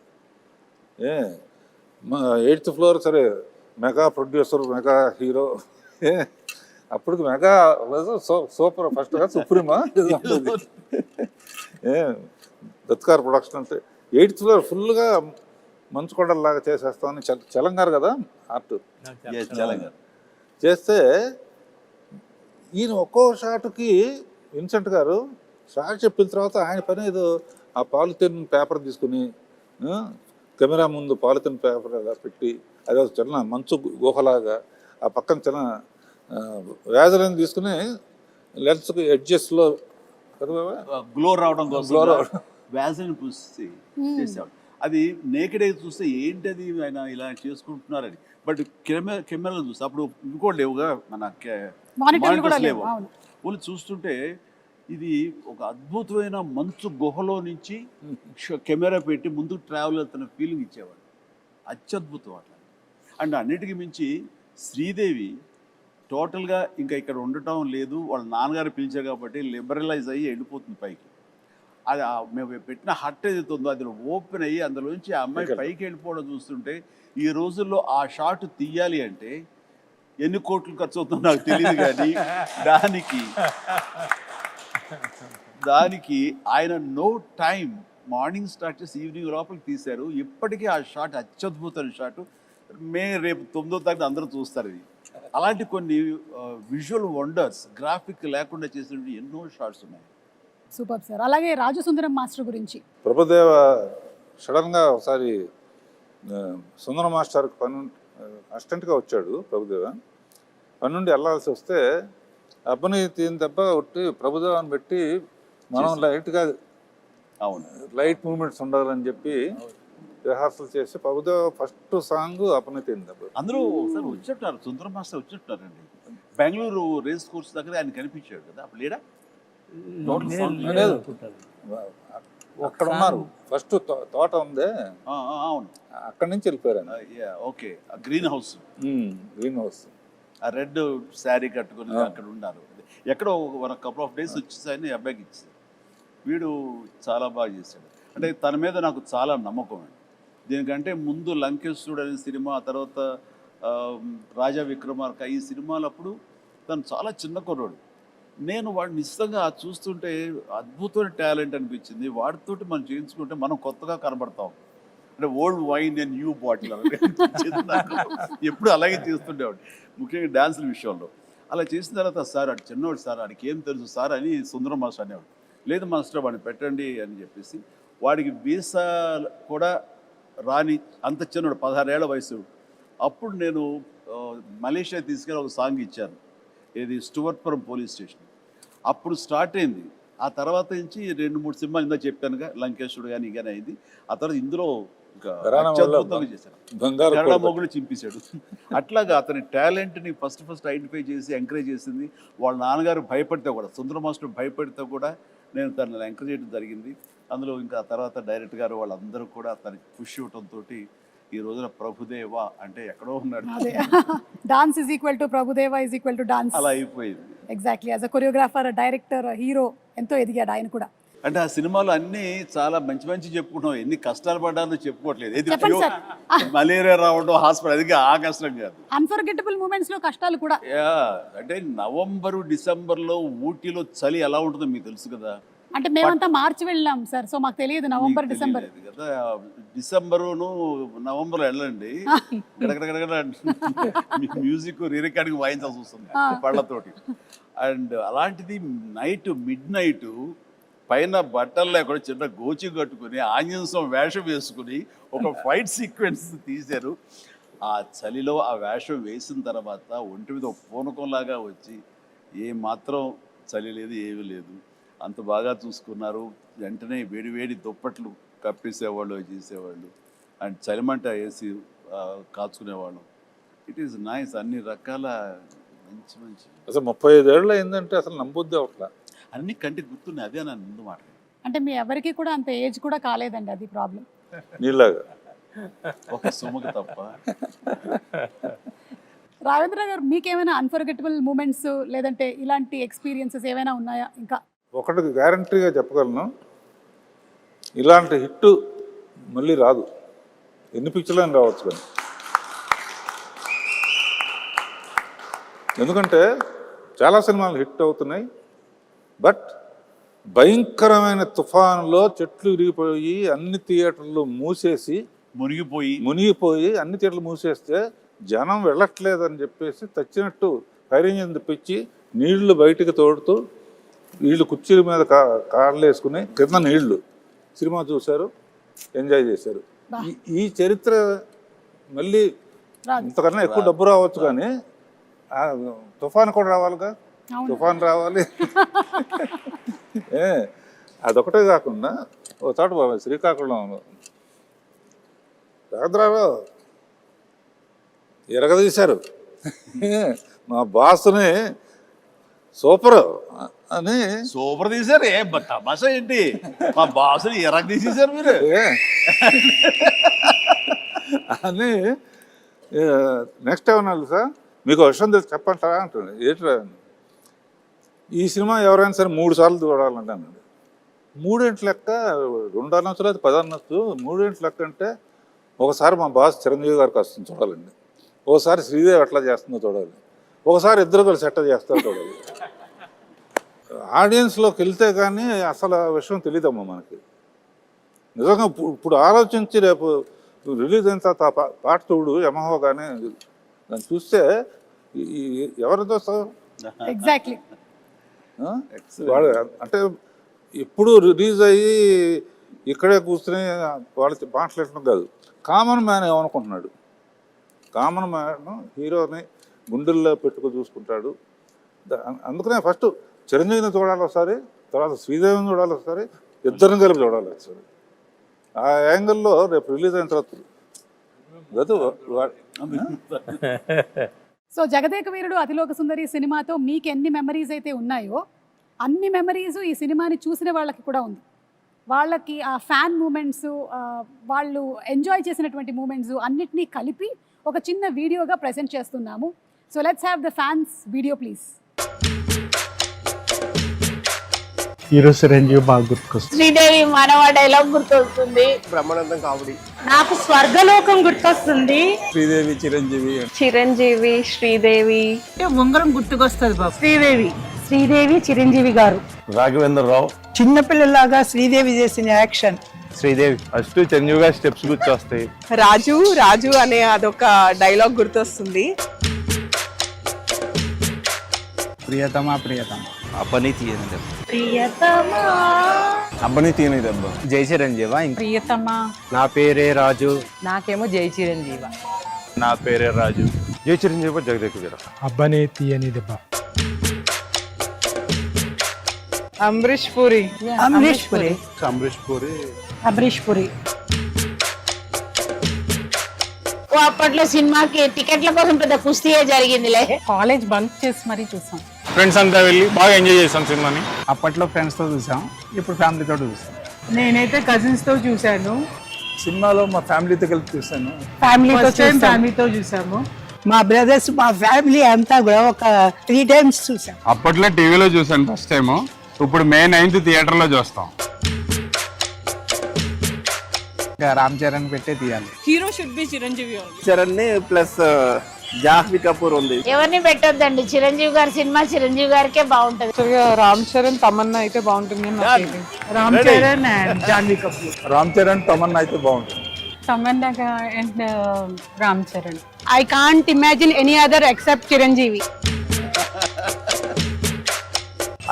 8th ఫ్లోర్ సరే, మెగా ప్రొడ్యూసర్, మెగా హీరో, అప్పటికి మెగా సూపర్ ఫస్ట్ గా సుప్రీమా దత్కార్ ప్రొడక్షన్ అంటే 8th ఫ్లోర్ ఫుల్గా మంచు కొండలాగా చేసేస్తామని చలంగారు కదా ఆర్ట్ చేస్తే, ఈయన ఒక్కో షాట్కి విన్సెంట్ గారు షాట్ చెప్పిన తర్వాత ఆయన పని ఏదో ఆ పాలిథిన్ పేపర్ తీసుకుని కెమెరా ముందు పాలిథిన్ పేపర్ అలా పెట్టి, అదే చిన్న మంచు గుహలాగా ఆ పక్కన చిన్న వ్యాజలను తీసుకుని లెన్స్కి ఎడ్జెస్లో గ్లో రావడం కోసం వ్యాజలిన్ పూసి చేసేవాడు. అది నేకెడ్ అయితే చూస్తే ఏంటది ఆయన ఇలా చేసుకుంటున్నారని, బట్ కెమెరాలో చూస్తే అప్పుడు ఇంకోటి లేవుగా, మన మానిటర్స్ లేవు. వాళ్ళు చూస్తుంటే ఇది ఒక అద్భుతమైన మంచు గుహలో నుంచి కెమెరా పెట్టి ముందుకు ట్రావెల్ అవుతున్న ఫీలింగ్ ఇచ్చేవాడు. అత్యద్భుతం అట్లా. అండ్ అన్నిటికీ మించి శ్రీదేవి టోటల్గా ఇంకా ఇక్కడ ఉండటం లేదు, వాళ్ళ నాన్నగారు పిలిచారు కాబట్టి లిబరలైజ్ అయ్యి వెళ్ళిపోతుంది పైకి. అది మేము పెట్టిన హట్ ఏదైతే ఉందో అది ఓపెన్ అయ్యి అందులోంచి ఆ అమ్మాయి పైకి వెళ్ళిపోవడం చూస్తుంటే, ఈ రోజుల్లో ఆ షాట్ తీయాలి అంటే ఎన్ని కోట్లు ఖర్చు అవుతుందో నాకు తెలియదు, కానీ దానికి ఆయన నో టైం, మార్నింగ్ స్టార్ట్ చేసి ఈవినింగ్ లోపలికి తీశారు. ఇప్పటికీ ఆ షాట్ అత్యద్భుతమైన షాట్. రేపు 9వ తారీఖు అందరూ చూస్తారు. ఇది అలాంటి కొన్ని విజువల్ వండర్స్, గ్రాఫిక్ లేకుండా చేసిన ఎన్నో షాట్స్ ఉన్నాయి. Super sir. అలాగే రాజు సుందరం మాస్టర్ గురించి. ప్రభుదేవ సడన్గా ఒకసారి సుందరం మాస్టర్కి అసిస్టెంట్గా వచ్చాడు. ప్రభుదేవ పని నుండి వెళ్ళాల్సి వస్తే అబ్బని తీని దెబ్బ కొట్టి ప్రభుదేవాన్ని పెట్టి మనం లైట్గా లైట్ మూమెంట్స్ ఉండాలని చెప్పి రిహార్సల్ చేసి ప్రభుదేవ ఫస్ట్ సాంగ్ అప్పని తీని దెబ్బ. అందరూ ఒకసారి వచ్చేట్టున్నారు, సుందరం మాస్టర్ వచ్చేట్టున్నారండి. బెంగళూరు రేస్ కోర్స్ దగ్గర ఆయన కనిపించాడు కదా, అప్పుడు లేడా? అక్కడ ఉన్నారు, ఫస్ట్ తోట ఉంది, అవును, అక్కడి నుంచి వెళ్ళిపోయారు. ఓకే, గ్రీన్ హౌస్ ఆ రెడ్ శారీ కట్టుకుని అక్కడ ఉన్నారు. ఎక్కడో ఒక కపుల్ ఆఫ్ డేస్ వచ్చేసాయని అబ్బాయికి ఇచ్చేసారు. వీడు చాలా బాగా చేశాడు. అంటే తన మీద నాకు చాలా నమ్మకం అండి. దీనికంటే ముందు లంకేశ్వరుడు అనే సినిమా, తర్వాత రాజా విక్రమార్క, ఈ సినిమాలప్పుడు తను చాలా చిన్న కుర్రాడు. నేను వాడిని నిశ్చితంగా చూస్తుంటే అద్భుతమైన టాలెంట్ అనిపించింది. వాడితోటి మనం చేయించుకుంటే మనం కొత్తగా కనబడతాం. అంటే old wine and new bottle ఎప్పుడు అలాగే చేస్తుండేవాడు, ముఖ్యంగా డ్యాన్సుల విషయంలో. అలా చేసిన తర్వాత సార్ అటు చిన్నవాడు సార్, వాడికి ఏం తెలుసు సార్ అని సుందరం మాస్టర్ అనేవాడు. లేదు మాస్టర్ వాడిని పెట్టండి అని చెప్పేసి, వాడికి వీసా కూడా రాని అంత చిన్నవాడు, 16 ఏళ్ల వయసు. అప్పుడు నేను మలేషియా తీసుకెళ్ళి ఒక సాంగ్ ఇచ్చాను. ఏది స్టువర్ట్పురం పోలీస్ స్టేషన్. అప్పుడు స్టార్ట్ అయింది. ఆ తర్వాత నుంచి 2-3 సినిమాలు ఇందా చెప్పానుగా, లంకేశుడు కానీ కానీ అయింది. ఆ తర్వాత ఇందులో ఇంకా అత్యద్భుతంగా చేశారు. కన్నడ మొగుడు చింపేశాడు. అట్లాగా అతని టాలెంట్ని ఫస్ట్ ఐడెంటిఫై చేసి ఎంకరేజ్ చేసింది. వాళ్ళ నాన్నగారు భయపడితే కూడా, సుందర మాస్టర్ భయపడితే కూడా నేను తనని ఎంకరేజ్ చేయడం జరిగింది. అందులో ఇంకా తర్వాత డైరెక్టర్ గారు వాళ్ళందరూ కూడా తనకి పుష్ ఇవ్వడంతో ఈ రోజున ప్రభుదేవ అంటే ఎక్కడో ఉన్నాడు, dance is equal to Prabhudeva is equal to dance అలా అయిపోయింది. Exactly. As a choreographer, director, hero ఎంతో ఎదిగాడు ఆయన కూడా. అంటే ఆ సినిమాలు అన్నీ చాలా మంచి చెప్పుకుంటున్నాం. ఎన్ని కష్టాలు పడ్డానో చెప్పుకోవట్లేదు. ఏది చెప్పండి సార్. మలేరియా రావడం, హాస్పిటల్, అది ఆ కష్టం కాదు. అన్ఫర్గెటబుల్ మూమెంట్స్ లో కష్టాలు కూడా. అంటే నవంబరు డిసెంబర్లో ఊటీలో చలి ఎలా ఉంటుందో మీకు తెలుసు కదా. అంటే మేమంతా మార్చి వెళ్ళాం సార్, సో మాకు తెలియదు నవంబర్ డిసెంబర్ కదా. డిసెంబరును నవంబర్ వెళ్ళండి, గడగడగడ మ్యూజిక్ రికార్డింగ్ వాయించాల్సి వస్తుంది పళ్ళతోటి. అండ్ అలాంటిది మిడ్ నైట్ పైన బట్టలు లేకుండా చిన్న గోచి కట్టుకుని ఆంజనేయం వేషం వేసుకుని ఒక ఫైట్ సీక్వెన్స్ తీశారు. ఆ చలిలో ఆ వేషం వేసిన తర్వాత ఒంటి మీద పూనకంలాగా వచ్చి ఏ మాత్రం చలి లేదు, ఏమీ లేదు, అంత బాగా చూసుకున్నారు. వెంటనే వేడి దుప్పట్లు కప్పేసేవాళ్ళు, చేసేవాళ్ళు. అండ్ చలిమంట వేసి కాచుకునేవాళ్ళం. It is nice. అన్ని రకాల మంచి అసలు 35 ఏళ్ళు అయిందంటే అసలు నమ్మొద్దే అట్లా అన్ని కంటికి గుర్తున్నాయి. అదే నా ముందు మాట. అంటే మీ ఎవరికి కూడా అంత ఏజ్ కూడా కాలేదండి, అది ప్రాబ్లం. నీలాగా ఒక సుమకు తప్ప. రాఘవేంద్ర గారు, మీకేమైనా అన్ఫర్గెటబుల్ మూమెంట్స్ లేదంటే ఇలాంటి ఎక్స్పీరియన్సెస్ ఏమైనా ఉన్నాయా? ఇంకా ఒకటి గ్యారంటీగా చెప్పగలను, ఇలాంటి హిట్ మళ్ళీ రాదు. ఎన్ని పిక్చర్లని రావచ్చు కానీ. ఎందుకంటే చాలా సినిమాలు హిట్ అవుతున్నాయి, బట్ భయంకరమైన తుఫానులో చెట్లు విరిగిపోయి అన్ని థియేటర్లు మూసేసి మునిగిపోయి అన్ని థియేటర్లు మూసేస్తే జనం వెళ్ళట్లేదని చెప్పేసి తచ్చినట్టు ఫైర్ ఇంజిన్ తెప్పించి నీళ్లు బయటికి తోడుతూ వీళ్ళు కుర్చీల మీద కార్లు వేసుకుని కింద నీళ్లు సినిమా చూశారు, ఎంజాయ్ చేశారు. ఈ చరిత్ర మళ్ళీ ఇంతకన్నా ఎక్కువ డబ్బు రావచ్చు కానీ తుఫాన్ కూడా రావాలిగా. తుఫాన్ రావాలి. అదొకటే కాకుండా ఒక చోట శ్రీకాకుళంలో రాఘవేంద్రరావు ఎరగదీశారు. మా బాస్ని సూపర్ తీశారు. తమాషా ఏంటి, మా బాసుని ఎరగ తీసేశారు మీరు అని. నెక్స్ట్ ఏమన్నా సార్ మీకు విషయం తెలిసి చెప్పంటారా అంటుంది. ఏంటి ఈ సినిమా ఎవరైనా సరే 3 సార్లు చూడాలంటాను. 3 ఏంటి లెక్క, 2 అనొచ్చు లేదా 10 అనొచ్చు. 3 ఏంటి లెక్క అంటే ఒకసారి మా బాస్ చిరంజీవి గారికి వస్తుంది చూడాలండి, ఒకసారి శ్రీదేవి ఎట్లా చేస్తుందో చూడాలి, ఒకసారి ఇద్దరు కలిసి ఎట్లా చేస్తారో చూడాలి. ఆడియన్స్లోకి వెళ్తే కానీ అసలు ఆ విషయం తెలియదమ్మా మనకి. నిజంగా ఇప్పుడు ఆలోచించి రేపు రిలీజ్ అయిన తర్వాత పాట చూడు యమహో కానీ దాన్ని చూస్తే ఎవరు చూస్తారు? ఎగ్జాక్ట్లీ. వాడు అంటే ఎప్పుడు రిలీజ్ అయ్యి ఇక్కడే కూర్చుని వాళ్ళు మాట్లాడటం కాదు, కామన్ మ్యాన్ ఏమనుకుంటున్నాడు. కామన్ మ్యాన్ హీరోని గుండెల్లో పెట్టుకు చూసుకుంటాడు. అందుకనే ఫస్ట్ చిరంజీవిని చూడాలి ఒకసారి, తర్వాత శ్రీదేవిని చూడాలి ఒకసారి, ఇద్దరిని కలిపి చూడాలి ఒకసారి. ఆ యాంగిల్లో రేపు రిలీజ్ అయిన తర్వాత సో జగదేక వీరుడు అతిలోక సుందరి సినిమాతో మీకు ఎన్ని మెమరీస్ అయితే ఉన్నాయో అన్ని మెమరీస్ ఈ సినిమాని చూసిన వాళ్ళకి కూడా ఉంది. వాళ్ళకి ఆ ఫ్యాన్ మూమెంట్స్, వాళ్ళు ఎంజాయ్ చేసినటువంటి మూమెంట్స్ అన్నిటినీ కలిపి ఒక చిన్న వీడియోగా ప్రెజెంట్ చేస్తున్నాము. So let's have the fans video please. Hero Chiranjeevi బాగా గుర్తుకొస్తుంది. శ్రీదేవి మానవ డైలాగ్ గుర్తొస్తుంది. బ్రహ్మానందం కామెడీ. నాకు స్వర్గలోకం గుర్తొస్తుంది. శ్రీదేవి చిరంజీవి. చిరంజీవి శ్రీదేవి ఉంగరం గుర్తుకొస్తుంది బాబు. శ్రీదేవి చిరంజీవి గారు. రాఘవేంద్రరావు. చిన్నపిల్లలాగా శ్రీదేవి చేసిన యాక్షన్. శ్రీదేవి ఫస్ట్ చిరంజీవి గారి స్టెప్స్ గుర్తొస్తాయి. రాజు అనే అదొక డైలాగ్ గుర్తొస్తుంది. ప్రియతమా అబ్బని తీయని దెబ్బ. ప్రియతమా అబ్బని తీయని దెబ్బ. జై చిరంజీవా. ప్రియతమా. నా పేరే రాజు. నాకేమో జై చిరంజీవ. నా పేరే రాజు. జై చిరంజీవి జగదేక వీర. అబ్బనే తీయని దెబ్బ. అంబరీష్ పూరి. అమరీష్ పురి. అమరీష్ పూరి. అమరీష్ పురి. అప్పట్లో సినిమాకి టికెట్ల కోసం పెద్ద కుస్తీయే జరిగిందిలే. కాలేజ్ బంక్ చేసి మరీ చూసాం. ఫ్రెండ్స్ అంతా వెళ్ళి బాగా ఎంజాయ్ చేసాం సినిమాని. అప్పట్లో ఫ్రెండ్స్తో చూసాం, ఇప్పుడు ఫ్యామిలీతో చూసాం. నేనైతే కజిన్స్ తో చూశాను. సినిమాలో మా ఫ్యామిలీతో కలిపి చూసాను. ఫ్యామిలీతో చూసాము. మా బ్రదర్స్ మా ఫ్యామిలీ అంతా కూడా ఒక 3 times చూసాం. అప్పట్లో టీవీలో చూసాను ఫస్ట్ టైం. ఇప్పుడు May 9th థియేటర్లో చూస్తాం. ఇంకా రామ్ చరణ్ పెట్టే తీయాలి. Hero should be Chiranjeevi. Charan plus Jahnavi Kapoor ఉంది. ఎవరిని పెట్టొద్దండి, చిరంజీవి గారి సినిమా చిరంజీవి గారికే బాగుంటది. రామ్ చరణ్ తమన్నా అయితే బాగుంటుంది. రామ్ చరణ్ అండ్ జాన్వీ కపూర్. రామ్ చరణ్ తమన్నా అయితే బాగుంటుంది. Tamannaah and Ram Charan. I can't imagine any other except Chiranjeevi.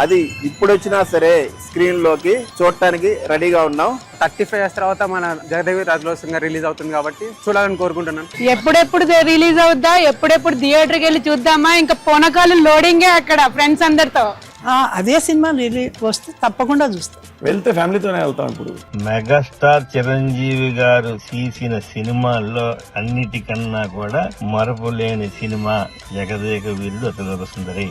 అది ఇప్పుడు వచ్చినా సరే స్క్రీన్ లోకి చూడటానికి రెడీగా ఉన్నాం. 35 years తర్వాత మన జగదేవి రాజులోకంగా రిలీజ్ అవుతుంది కాబట్టి చూడాలని కోరుకుంటున్నాను. ఎప్పుడెప్పుడు రిలీజ్ అవుద్దా, ఎప్పుడెప్పుడు థియేటర్కి వెళ్ళి చూద్దామా, ఇంకా పోనకాలం లోడింగే అక్కడ ఫ్రెండ్స్ అందరితో. అదే సినిమా రిలీజ్ వస్తే తప్పకుండా చూస్తాం. వెళ్తే ఫ్యామిలీతోనే వెళ్తాం. ఇప్పుడు మెగాస్టార్ చిరంజీవి గారు తీసిన సినిమాల్లో అన్నిటికన్నా కూడా మరపులేని సినిమా జగదేక వీరుడు అతిలోక సుందరి.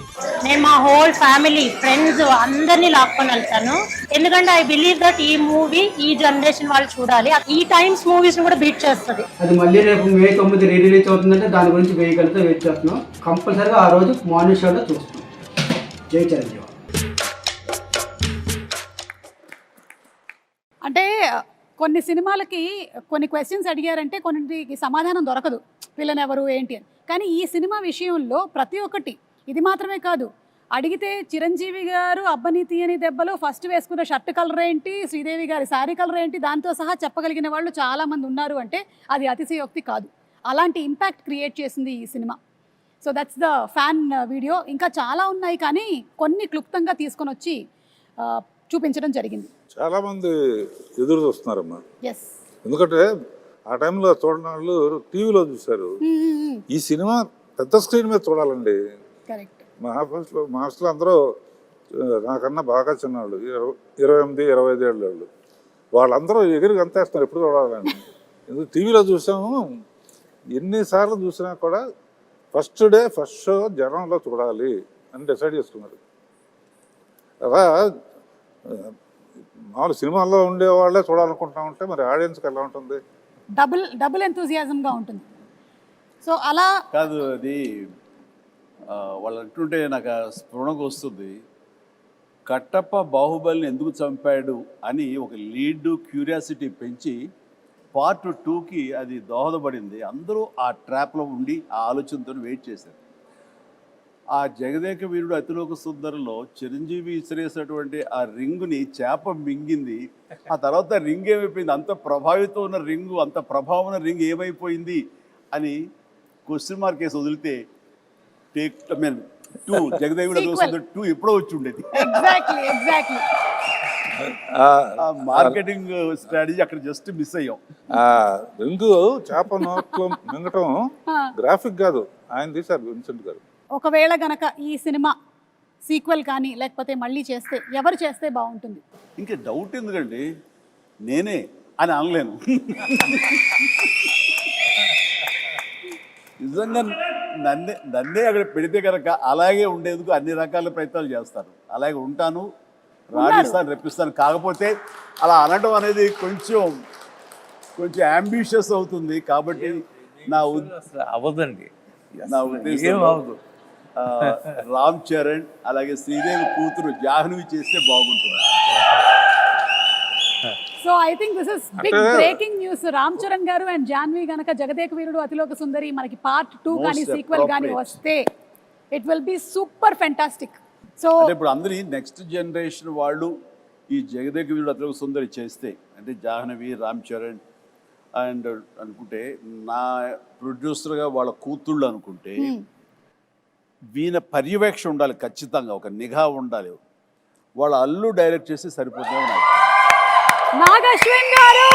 నేను మా హోల్ ఫ్యామిలీ ఫ్రెండ్స్ అందరినీ లాక్కొని వెళ్తాను. ఎందుకంటే ఐ బిలీవ్ దట్ ఈ మూవీ ఈ జనరేషన్ వాళ్ళు చూడాలి. ఈ టైమ్స్ మూవీస్ కూడా బీట్ చేస్తుంది. అది మళ్ళీ రేపు May 9 రిలీజ్ అవుతుందంటే దాని గురించి వేయగలిగితే వెయిట్ చేస్తున్నాం. కంపల్సరీగా ఆ రోజు మార్నింగ్ షోలో చూస్తున్నాం. జై చిరంజీవి. అంటే కొన్ని సినిమాలకి కొన్ని క్వశ్చన్స్ అడిగారంటే కొన్నింటికి సమాధానం దొరకదు, వీళ్ళని ఎవరు ఏంటి అని. కానీ ఈ సినిమా విషయంలో ప్రతి ఒక్కటి, ఇది మాత్రమే కాదు, అడిగితే చిరంజీవి గారు అబ్బని తీయని దెబ్బలో ఫస్ట్ వేసుకున్న షర్ట్ కలర్ ఏంటి, శ్రీదేవి గారి శారీ కలర్ ఏంటి, దాంతో సహా చెప్పగలిగిన వాళ్ళు చాలామంది ఉన్నారు అంటే అది అతిశయోక్తి కాదు. అలాంటి ఇంపాక్ట్ క్రియేట్ చేసింది ఈ cinema. So that's the fan video. ఇంకా చాలా ఉన్నాయి కానీ కొన్ని క్లుప్తంగా తీసుకొని వచ్చి చూపించడం జరిగింది. చాలా మంది ఎదురు చూస్తున్నారమ్మా. ఎస్, ఎందుకంటే ఆ టైంలో చూడని వాళ్ళు టీవీలో చూశారు. ఈ సినిమా పెద్ద స్క్రీన్ మీద చూడాలండి. కరెక్ట్. మా హాస్టల్లో అందరూ నాకన్నా బాగా చిన్నవాళ్ళు, 28-25 ఏళ్ళ వాళ్ళు. వాళ్ళందరూ ఎగిరి గంతేస్తున్నారు ఎప్పుడు చూడాలని. ఎందుకు టీవీలో చూసాము, ఎన్నిసార్లు చూసినా కూడా ఫస్ట్ డే ఫస్ట్ షో జనంలో చూడాలి అని డిసైడ్ చేసుకున్నారు. అలా మామూలు సినిమాల్లో ఉండే వాళ్ళే చూడాలనుకుంటా ఉంటే మరి ఆడియన్స్కి ఎలా ఉంటుంది? డబుల్ ఎంతూజియాజంగా ఉంటుంది. సో అలా కాదు, అది వాళ్ళు అంటుంటే నాకు స్ఫురణకు వస్తుంది. కట్టప్ప బాహుబలిని ఎందుకు చంపాడు అని ఒక లీడ్ క్యూరియాసిటీ పెంచి Part 2కి అది దోహదపడింది. అందరూ ఆ ట్రాప్లో ఉండి ఆ ఆలోచనతో వెయిట్ చేశారు. ఆ జగదేక వీరుడు అతిలోక సుందరిలో చిరంజీవి ఇసిరేసినటువంటి ఆ రింగుని చేప మింగింది. ఆ తర్వాత రింగ్ ఏమైపోయింది, అంత ప్రభావితం ఉన్న రింగు, అంత ప్రభావం ఉన్న రింగ్ ఏమైపోయింది అని క్వశ్చన్ మార్క్ వేసి వదిలితే టేక్ 2 జగదేక వీరుడు అతిలోక సుందరి 2 ఎప్పుడో వచ్చి ఉండేది. ఎగ్జాక్ట్లీ మార్కెటింగ్ స్ట్రాటజీ అక్కడ జస్ట్ మిస్ అయ్యాం. రింగు చేప నోట్లో మింగటం గ్రాఫిక్ కాదు, ఆయన తీశారు విన్సెంట్ గారు. ఒకవేళ గనక ఈ సినిమా సీక్వెల్ కానీ లేకపోతే మళ్ళీ చేస్తే ఎవరు చేస్తే బాగుంటుంది? ఇంకా డౌట్ ఎందుకండి, నేనే అని అనలేను. నిజంగా నన్నే అక్కడ పెడితే కనుక అలాగే ఉండేందుకు అన్ని రకాల ప్రయత్నాలు చేస్తాను. అలాగే ఉంటాను, రాణిస్తాను, రెప్పిస్తాను. కాకపోతే అలా అనడం అనేది కొంచెం అంబిషియస్ అవుతుంది. కాబట్టి నా అవ్వదండి, నా ఉద్దేశం రామ్ చరణ్ అలాగే శ్రీదేవి కూతురు జాహ్నవి చేస్తే బాగుంటుంది. So I think this is big breaking news. Ram Charan గారు అండ్ జాహ్నవి గనక జగదేక వీరుడు అతిలోక సుందరి మనకి Part 2 కానీ సీక్వెల్ కానీ వస్తే it will be super fantastic. So ఇప్పుడు అందరి నెక్స్ట్ జనరేషన్ వాళ్ళు ఈ జగదేక వీరుడు అతిలోక సుందరి చేస్తే, అంటే జాహ్నవి, రామ్ చరణ్ అండ్ అనుకుంటే నా ప్రొడ్యూసర్గా వాళ్ళ కూతుళ్ళు అనుకుంటే వీణ పర్యవేక్షణ ఉండాలి, ఖచ్చితంగా ఒక నిఘా ఉండాలి. వాళ్ళ అల్లు డైరెక్ట్ చేసి సరిపోతుందేమో నాకు. నాగశ్విన్ గారు,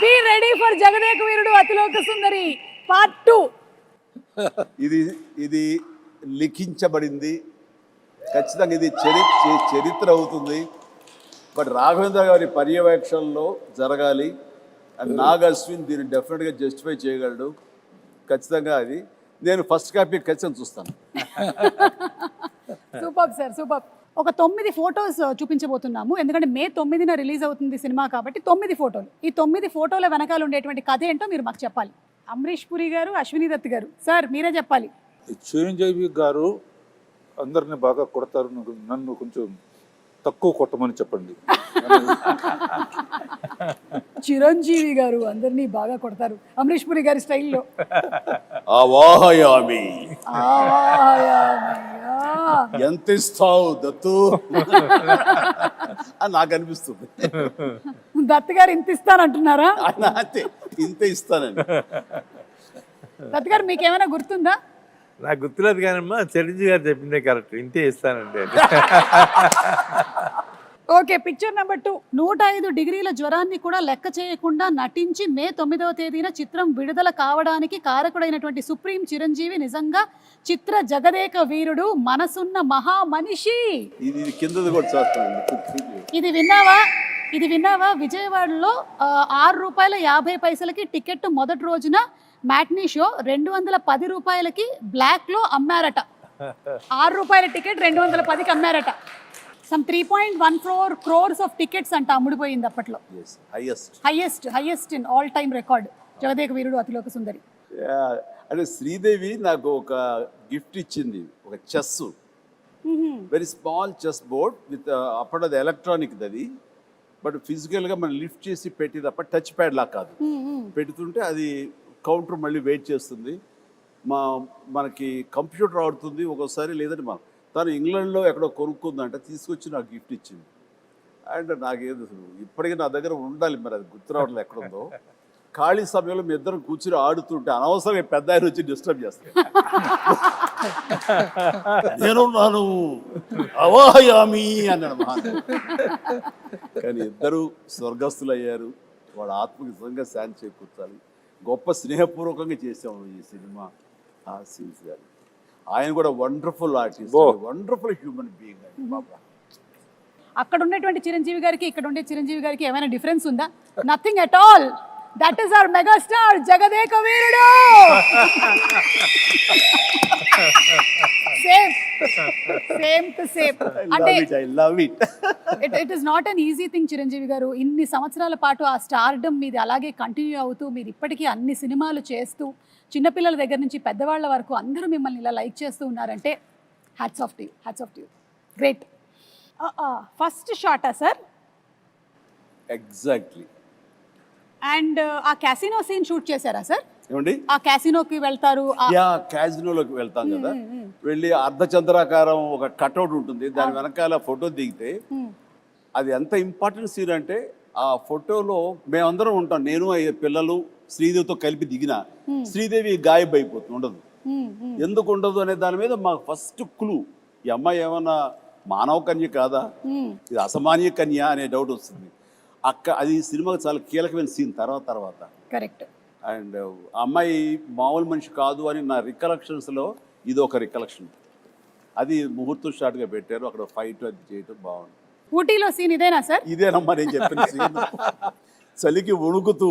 be ready for Jagadeka Veerudu Athiloka Sundari Part 2. ఇది లిఖించబడింది, ఖచ్చితంగా ఇది చరిత్ర అవుతుంది. బట్ రాఘవేంద్ర గారి పర్యవేక్షణలో జరగాలి. అండ్ నాగ్ అశ్విన్ దీన్ని డెఫినెట్గా జస్టిఫై చేయగలడు. ఖచ్చితంగా అది నేను ఫస్ట్ కాపీ ఖచ్చితంగా చూస్తాను. Super sir, super. ఒక 9 ఫొటోస్ చూపించబోతున్నాము. ఎందుకంటే మే 9న రిలీజ్ అవుతుంది సినిమా కాబట్టి 9 ఫోటోలు. ఈ 9 ఫోటోల వెనకాల ఉండేటువంటి కథ ఏంటో మీరు మాకు చెప్పాలి. అమరీష్ పురి గారు, అశ్విని దత్ గారు, సార్ మీరే చెప్పాలి. చిరంజీవి గారు అందరిని బాగా కొడతారు, నన్ను కొంచెం తక్కువ కొట్టమని చెప్పండి. చిరంజీవి గారు అందరినీ బాగా కొడతారు అమరీష్ పురి గారి స్టైల్లో. ఆవాహయామి, ఎంత ఇస్తావు దత్తు అని నాకు అనిపిస్తుంది. దత్ గారు ఇంత ఇస్తానంటున్నారా? అంతే, ఇంత ఇస్తానండి. దత్ గారు మీకేమైనా గుర్తుందా? నాకు గుర్తులేదు కానమ్మా, చిరంజీవి గారు చెప్పిందే కరెక్ట్, ఇంతే ఇస్తానండి. Okay, picture number 2. 105 డిగ్రీల జ్వరాన్ని కూడా లెక్క చేయకుండా నటించి మే 9వ తేదీన చిత్రం విడుదల కావడానికి కారకుడైనటువంటి సుప్రీం చిరంజీవి నిజంగా చిత్ర జగదేక వీరుడు, మనసున్న మహా మనిషి. ఇది కిందది కూడా చూస్తానండి. ఇది విన్నావా? విజయవాడలో ₹6.50 టికెట్ మొదటి రోజున మ్యాట్నీ షో 210 రూపాయలకి బ్లాక్లో అమ్మారట. ₹6 టికెట్ 210కి అమ్మారట. సమ్ 3.14 crores ఆఫ్ టికెట్స్ అంట అమ్ముడిపోయింది అప్పట్లో. Highest in all time record Jagadeka Veerudu Athiloka Sundari. అంటే శ్రీదేవి నాకు ఒక గిఫ్ట్ ఇచ్చింది, ఒక chess, very small chess board with అప్పుడు అది ఎలక్ట్రానిక్ అది, బట్ ఫిజికల్గా మనం లిఫ్ట్ చేసి పెట్టి తప్ప టచ్ ప్యాడ్ లా కాదు. పెడుతుంటే అది కౌంటర్ మళ్ళీ వెయిట్ చేస్తుంది. మనకి కంప్యూటర్ ఆడుతుంది ఒక్కోసారి, లేదంటే మనం తను ఇంగ్లాండ్లో ఎక్కడో కొనుక్కుందంటే తీసుకొచ్చి నాకు గిఫ్ట్ ఇచ్చింది. అండ్ నాకేదో ఇప్పటికీ నా దగ్గర ఉండాలి, మరి అది గుర్తు రావట్లేదు ఎక్కడుందో. ఖాళీ సమయంలో మీ ఇద్దరం కూర్చుని ఆడుతుంటే అనవసరంగా పెద్ద ఆయన వచ్చి డిస్టర్బ్ చేస్తాను. నేనున్నాను అవాహయామి అన్నాడు మహాన్. కానీ ఇద్దరు స్వర్గస్థులు అయ్యారు. వాళ్ళ ఆత్మకి నిజంగా శాంతి చేకూర్చాలి. గొప్ప స్నేహపూర్వకంగా చేసాము ఈ సినిమా. ఆ సీన్స్ గారు, ఆయన కూడా wonderful artist, wonderful human being అండి బాబా. అక్కడ ఉన్నటువంటి చిరంజీవి గారికి ఇక్కడ ఉండే చిరంజీవి గారికి ఏమైనా డిఫరెన్స్ ఉందా? Nothing at all. That is our megastar Jagadeka Veerudu. Same to same. అంటే it is not an easy thing Chiranjeevi garu. ఇన్ని సంవత్సరాల పాటు ఆ స్టార్డమ్ మీది అలాగే కంటిన్యూ అవుతూ మీరు ఇప్పటికీ అన్ని సినిమాలు చేస్తూ చిన్నపిల్లల దగ్గర నుంచి పెద్దవాళ్ళ వరకు అందరూ మిమ్మల్ని ఇలా లైక్ చేస్తూ ఉన్నారంటే hats off to you, hats off to you. Great. First షాటా సార్? ఎగ్జాక్ట్లీ. అండ్ ఆ క్యాసినో సీన్ షూట్ చేశారా సార్? ఏమండి? ఆ క్యాసినోకి వెళ్తారు. క్యాసినోలోకి వెళ్తాం కదా, వెళ్ళి అర్ధచంద్రాకారం ఒక కట్అవుట్ ఉంటుంది, దాని వెనకాల ఫోటో దిగితే అది ఎంత ఇంపార్టెంట్ సీన్ అంటే ఆ ఫోటోలో మేమందరం ఉంటాం. నేను పిల్లలు శ్రీదేవితో కలిపి దిగిన శ్రీదేవి గాయబ్ అయిపోతుంది, ఉండదు. ఎందుకు ఉండదు అనే దాని మీద మాకు ఫస్ట్ క్లూ, ఈ అమ్మాయి ఏమన్నా మానవ కన్య కాదా, ఇది అసామాన్య కన్య అనే డౌట్ వస్తుంది. అది సినిమాకి చాలా కీలకమైన సీన్ తర్వాత. కరెక్ట్. అండ్ అమ్మాయి మామూలు మనిషి కాదు అని నా రికలెక్షన్స్లో ఇది ఒక రికలెక్షన్. అది ముహూర్తం షాట్గా పెట్టారు, అక్కడ ఫైట్ అది చేయటం బాగుంది. ఊటీలో సీన్ ఇదేనా సార్? ఇదేనమ్మా నేను చెప్పిన సీన్. చలికి వణుకుతూ,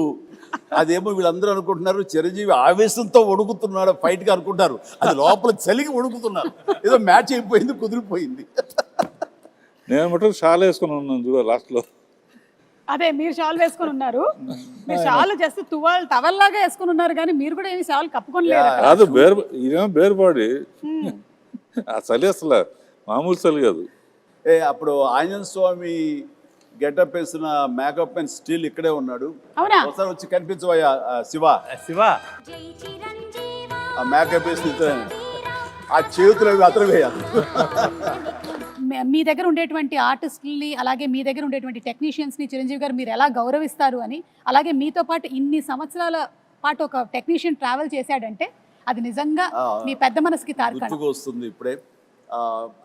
అదేమో వీళ్ళందరూ అనుకుంటున్నారు చిరంజీవి ఆవేశంతో వణుకుతున్నాడు ఫైట్గా అనుకుంటారు, అది లోపల చలికి వణుకుతున్నారు. ఏదో మ్యాచ్ అయిపోయింది, కుదిరిపోయింది. నేను మటుకు షాల్ వేసుకుని ఉన్నాను చూడ లాస్ట్లో. అదే మీరు షాల్ వేసుకుని ఉన్నారు, మీరు షాల్ జస్ట్ టవల్లాగా వేసుకుని ఉన్నారు, కానీ మీరు కూడా ఏమి షాల్ కప్పుకోలేదు. కాదు, ఇదేమో బేర్బాడి, ఆ చలి అసలు మామూలు చలి కాదు. అప్పుడు ఆంజనేయ స్వామి గెటప్ వేసిన మేకప్ అండ్ స్టిల్ ఇక్కడే ఉన్నాడు. ఒకసారి వచ్చి కనిపించవయ్యా శివ. ఆ మేకప్ వేసి ఆ చేతులు అతను వేయాలి. మీ దగ్గర ఉండేటువంటి ఆర్టిస్టుల్ని, అలాగే మీ దగ్గర ఉండేటువంటి టెక్నీషియన్స్ని చిరంజీవి గారు మీరు ఎలా గౌరవిస్తారు అని, అలాగే మీతో పాటు ఇన్ని సంవత్సరాల పాటు ఒక టెక్నీషియన్ ట్రావెల్ చేశాడంటే అది నిజంగా మీ పెద్ద మనసుకి తార్కాణం. వస్తుంది ఇప్పుడే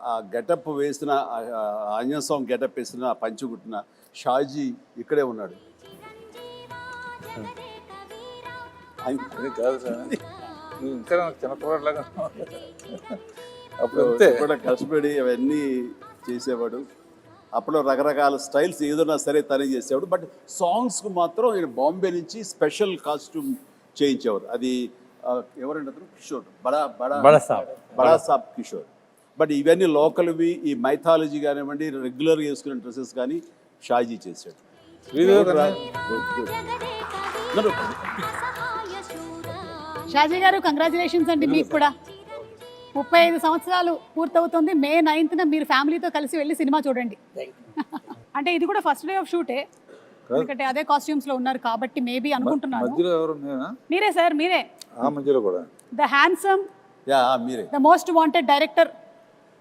ఆ గెటప్ వేసిన ఆంజనేయ స్వామి గెటప్ వేసిన పంచుకుట్టిన షాజీ ఇక్కడే ఉన్నాడు. కాదు సార్, ఇంకా చిన్నపిల్లలాగా అప్పుడు అంతే. కూడా కష్టపడి అవన్నీ చేసేవాడు. అప్పుడు రకరకాల స్టైల్స్ ఏదైనా సరే తనే చేసేవాడు. బట్ సాంగ్స్కు మాత్రం ఈయన బాంబే నుంచి స్పెషల్ కాస్ట్యూమ్ చేయించేవారు. అది ఎవరంటే అతను కిషోర్, బడా సాబ్ కిషోర్. బట్ ఇవన్నీ లోకల్వి, ఈ మైథాలజీ కానివ్వండి, రెగ్యులర్గా వేసుకునే డ్రెస్సెస్ కానీ షాజీ చేశాడు. షాజీ గారు కంగ్రాచులేషన్స్ అండి మీకు కూడా. 35 సంవత్సరాలు పూర్తవుతుంది. May 9th మీరు ఫ్యామిలీతో కలిసి వెళ్ళి సినిమా చూడండి. అంటే ఇది కూడా ఫస్ట్ డే ఆఫ్ షూటే, ఎందుకంటే అదే కాస్ట్యూమ్స్ లో ఉన్నారు కాబట్టి మేబీ అనుకుంటున్నాను. మధ్యలో ఎవరు? మీరే సార్, మీరే. ఆ మధ్యలో కూడా ద హ్యాండ్సమ్, మీరే the most wanted director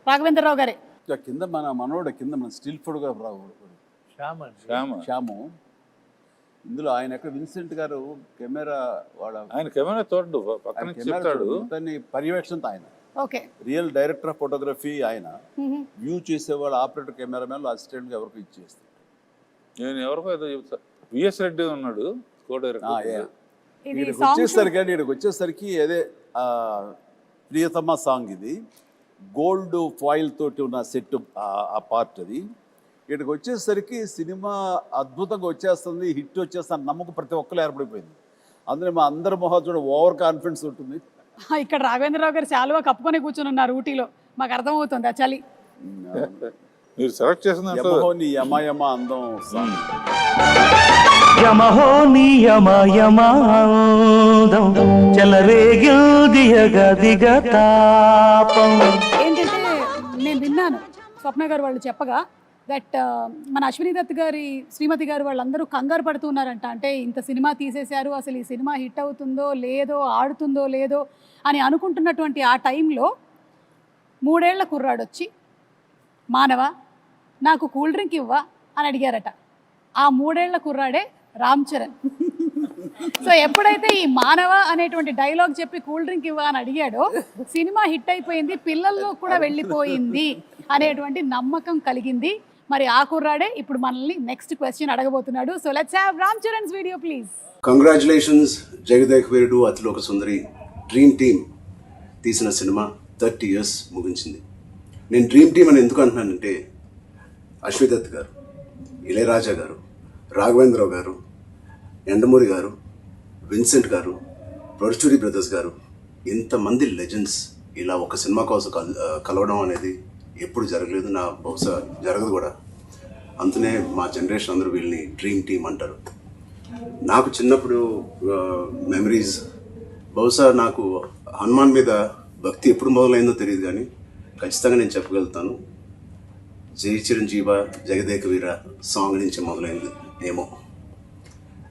Raghavendra Rao గారే. కింద మన మనోడు, కింద మన స్టిల్ ఫోటోగ్రాఫర్ శ్యాము. ఇందులో ఆయన ఎక్కడ విన్సెంట్ గారు కెమెరా, ఆయన కెమెరా తోడు పక్కన చెప్తాడు, పర్యవేక్షణతో ఆయన okay, real director of photography ఆయన. వ్యూ చేసేవాళ్ళు ఆపరేటర్, కెమెరామెన్, అసిస్టెంట్ ఎవరికి ఇచ్చేస్తారు. నేను ఎవరికో ఏదో చెప్తా. విఎస్ రెడ్డి ఉన్నాడు కో డైరెక్టర్. ఇక్కడికి వచ్చేసరికి అదే ప్రియతమ సాంగ్ ఇది. గోల్డ్ ఫాయిల్ తోటి ఉన్న సెట్ ఆ పార్ట్ అది. ఇక్కడికి వచ్చేసరికి సినిమా అద్భుతంగా వచ్చేస్తుంది, హిట్ వచ్చేస్తుంది నమ్మకం ప్రతి ఒక్కరు ఏర్పడిపోయింది. అందులో మా అందరి మొహం ఓవర్ కాన్ఫిడెన్స్ ఉంటుంది. ఇక్కడ రాఘవేంద్రరావు గారు చాలువా కప్పుకొని కూర్చొని ఉన్నారు ఊటీలో, మాకు అర్థమవుతుంది ఆ చలి. మీరు సెలెక్ట్ చేసిన నీ యమ అందం సాంగ్. ఏంటంటే నేను విన్నాను స్వప్న గారు వాళ్ళు చెప్పగా దట్ మన అశ్విని దత్ గారి శ్రీమతి గారు వాళ్ళందరూ కంగారు పడుతున్నారంట. అంటే ఇంత సినిమా తీసేశారు, అసలు ఈ సినిమా హిట్ అవుతుందో లేదో, ఆడుతుందో లేదో అని అనుకుంటున్నటువంటి ఆ టైంలో 3 ఏళ్ల కుర్రాడు వచ్చి, మానవ నాకు కూల్ డ్రింక్ ఇవ్వా అని అడిగారట. ఆ 3 ఏళ్ల కుర్రాడే రామ్ చరణ్. సో ఎప్పుడైతే ఈ మానవ అనేటువంటి డైలాగ్ చెప్పి కూల్ డ్రింక్ ఇవ్వా అని అడిగాడో సినిమా హిట్ అయిపోయింది, పిల్లల్లో కూడా వెళ్ళిపోయింది అనేటువంటి నమ్మకం కలిగింది. మరి ఆ కుర్రాడే ఇప్పుడు మనల్ని నెక్స్ట్ క్వశ్చన్ అడగబోతున్నాడు. So let's have Ram Charan's video please. Congratulations Jagadeka Veerudu Athiloka Sundari dream team తీసిన సినిమా 30 years ముగించింది. నేను డ్రీమ్ టీమ్ అని ఎందుకు అంటున్నానంటే, అశ్విని దత్ గారు, ఇళయరాజా గారు, రాఘవేంద్రరావు గారు, ఎండమూరి గారు, విన్సెంట్ గారు, పరుచూరి బ్రదర్స్ గారు, ఇంతమంది లెజెండ్స్ ఇలా ఒక సినిమా కోసం కలవడం అనేది ఎప్పుడు జరగలేదు, నా బహుశా జరగదు కూడా. అందునే మా జనరేషన్ అందరూ వీళ్ళని డ్రీమ్ టీమ్ అంటారు. నాకు చిన్నప్పుడు మెమరీస్, బహుశా నాకు హనుమాన్ మీద భక్తి ఎప్పుడు మొదలైందో తెలియదు, కానీ ఖచ్చితంగా నేను చెప్పగలుగుతాను, జై చిరంజీవ జగదేక వీర సాంగ్ నుంచి మొదలైంది ఏమో.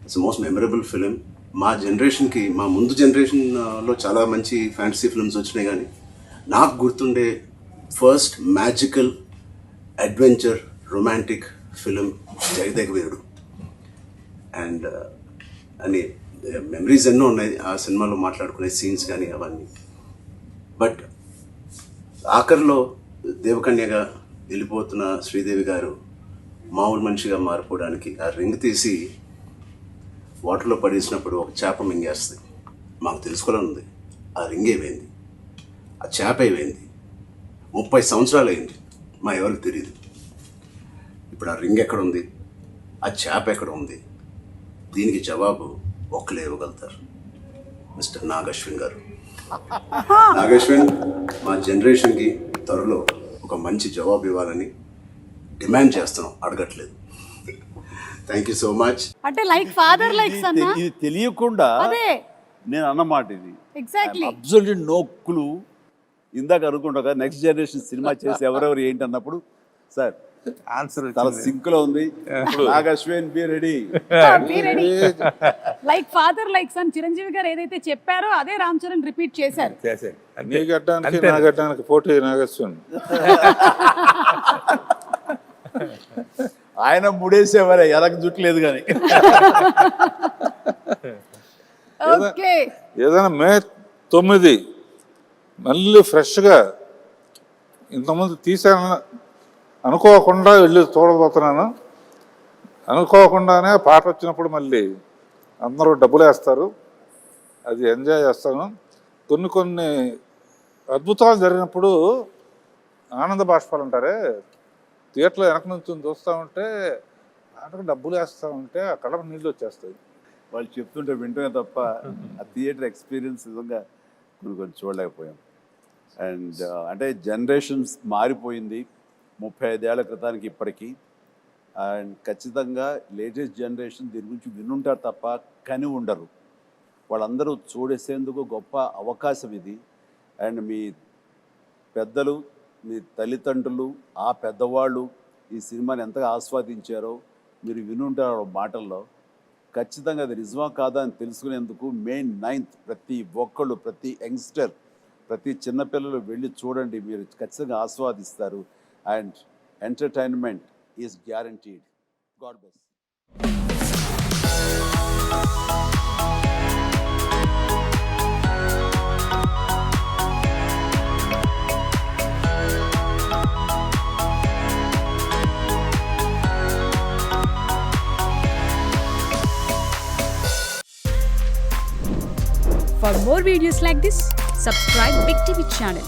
It's most memorable film. మా జనరేషన్కి, మా ముందు జనరేషన్లో చాలా మంచి ఫ్యాంటసీ ఫిల్మ్స్ వచ్చినాయి, కానీ నాకు గుర్తుండే first magical adventure romantic film Jagadeka Veerudu. And అని మెమరీస్ ఎన్నో ఉన్నాయి ఆ సినిమాలో, మాట్లాడుకునే సీన్స్ కానీ అవన్నీ. బట్ ఆఖరిలో దేవకన్యగా వెళ్ళిపోతున్న శ్రీదేవి గారు మామూలు మనిషిగా మారిపోవడానికి ఆ రింగ్ తీసి వాటర్లో పడేసినప్పుడు ఒక చేప మింగేస్తుంది. మాకు తెలుసుకోవాలని ఉంది, ఆ రింగ్ ఏమైంది, ఆ చేప ఏమైంది. 30 సంవత్సరాలు అయింది, మా ఎవరికి తెలియదు. ఇప్పుడు ఆ రింగ్ ఎక్కడ ఉంది, ఆ చేప ఎక్కడ ఉంది, దీనికి జవాబు ఒక్కలే ఇవ్వగలుగుతారు, మిస్టర్ నాగశ్విన్ గారు. నాగశ్విన్ మా జనరేషన్కి త్వరలో ఒక మంచి జవాబు ఇవ్వాలని డిమాండ్ చేస్తున్నాం, అడగట్లేదు. Thank you so much. అంటే లైక్ ఫాదర్ లైక్ సన్. ఇది తెలియకుండా అదే నేను అన్నమాట ఇది. Exactly absolutely no clue. ఇందాక అనుకుంటా నెక్స్ట్ జనరేషన్ సినిమా చేసి ఎవరెవరు ఏంటి అన్నప్పుడు, సార్ ఆన్సర్ చాలా సింక్ లో ఉంది. Nag Ashwin be ready. Like father like son Chiranjeevi గారు ఏదైతే చెప్పారో అదే రామ్ చరణ్ రిపీట్ చేశారు. నీ గడ్డానికి నా గడ్డానికి పోటీ నాగశ్విన్. ఆయన ముడేసేవారే, ఎలాగ జుట్లేదు కానీ. ఏదైనా May 9 మళ్ళీ ఫ్రెష్గా ఇంతకుముందు తీసాను అనుకోకుండా వెళ్ళి చూడబోతున్నాను. అనుకోకుండానే పాట వచ్చినప్పుడు మళ్ళీ అందరూ డబ్బులు వేస్తారు, అది ఎంజాయ్ చేస్తాను. కొన్ని అద్భుతాలు జరిగినప్పుడు ఆనంద బాష్పాలు అంటారే, థియేటర్లో వెనక నుంచి చూస్తూ ఉంటే ఆటకు డబ్బులు వేస్తూ ఉంటే ఆ కళ్ళకు నీళ్ళు వచ్చేస్తాయి. వాళ్ళు చెప్తుంటే వింటమే తప్ప ఆ థియేటర్ ఎక్స్పీరియన్స్ నిజంగా కొన్ని చూడలేకపోయాం. అండ్ అంటే జనరేషన్స్ మారిపోయింది 35 ఏళ్ల క్రితానికి ఇప్పటికీ. అండ్ ఖచ్చితంగా లేటెస్ట్ జనరేషన్ దీని గురించి వినుంటారు తప్ప కని ఉండరు. వాళ్ళందరూ చూడేసేందుకు గొప్ప అవకాశం ఇది. అండ్ మీ పెద్దలు, మీ తల్లిదండ్రులు, ఆ పెద్దవాళ్ళు ఈ సినిమాని ఎంతగా ఆస్వాదించారో మీరు వినుంటారు మాటల్లో. ఖచ్చితంగా అది నిజమా కాదా అని తెలుసుకునేందుకు May 9th ప్రతి ఒక్కళ్ళు, ప్రతి యంగ్స్టర్, ప్రతి చిన్నపిల్లలు వెళ్ళి చూడండి. మీరు ఖచ్చితంగా ఆస్వాదిస్తారు. And entertainment is guaranteed. God bless. For more videos like this, subscribe Big TV channel.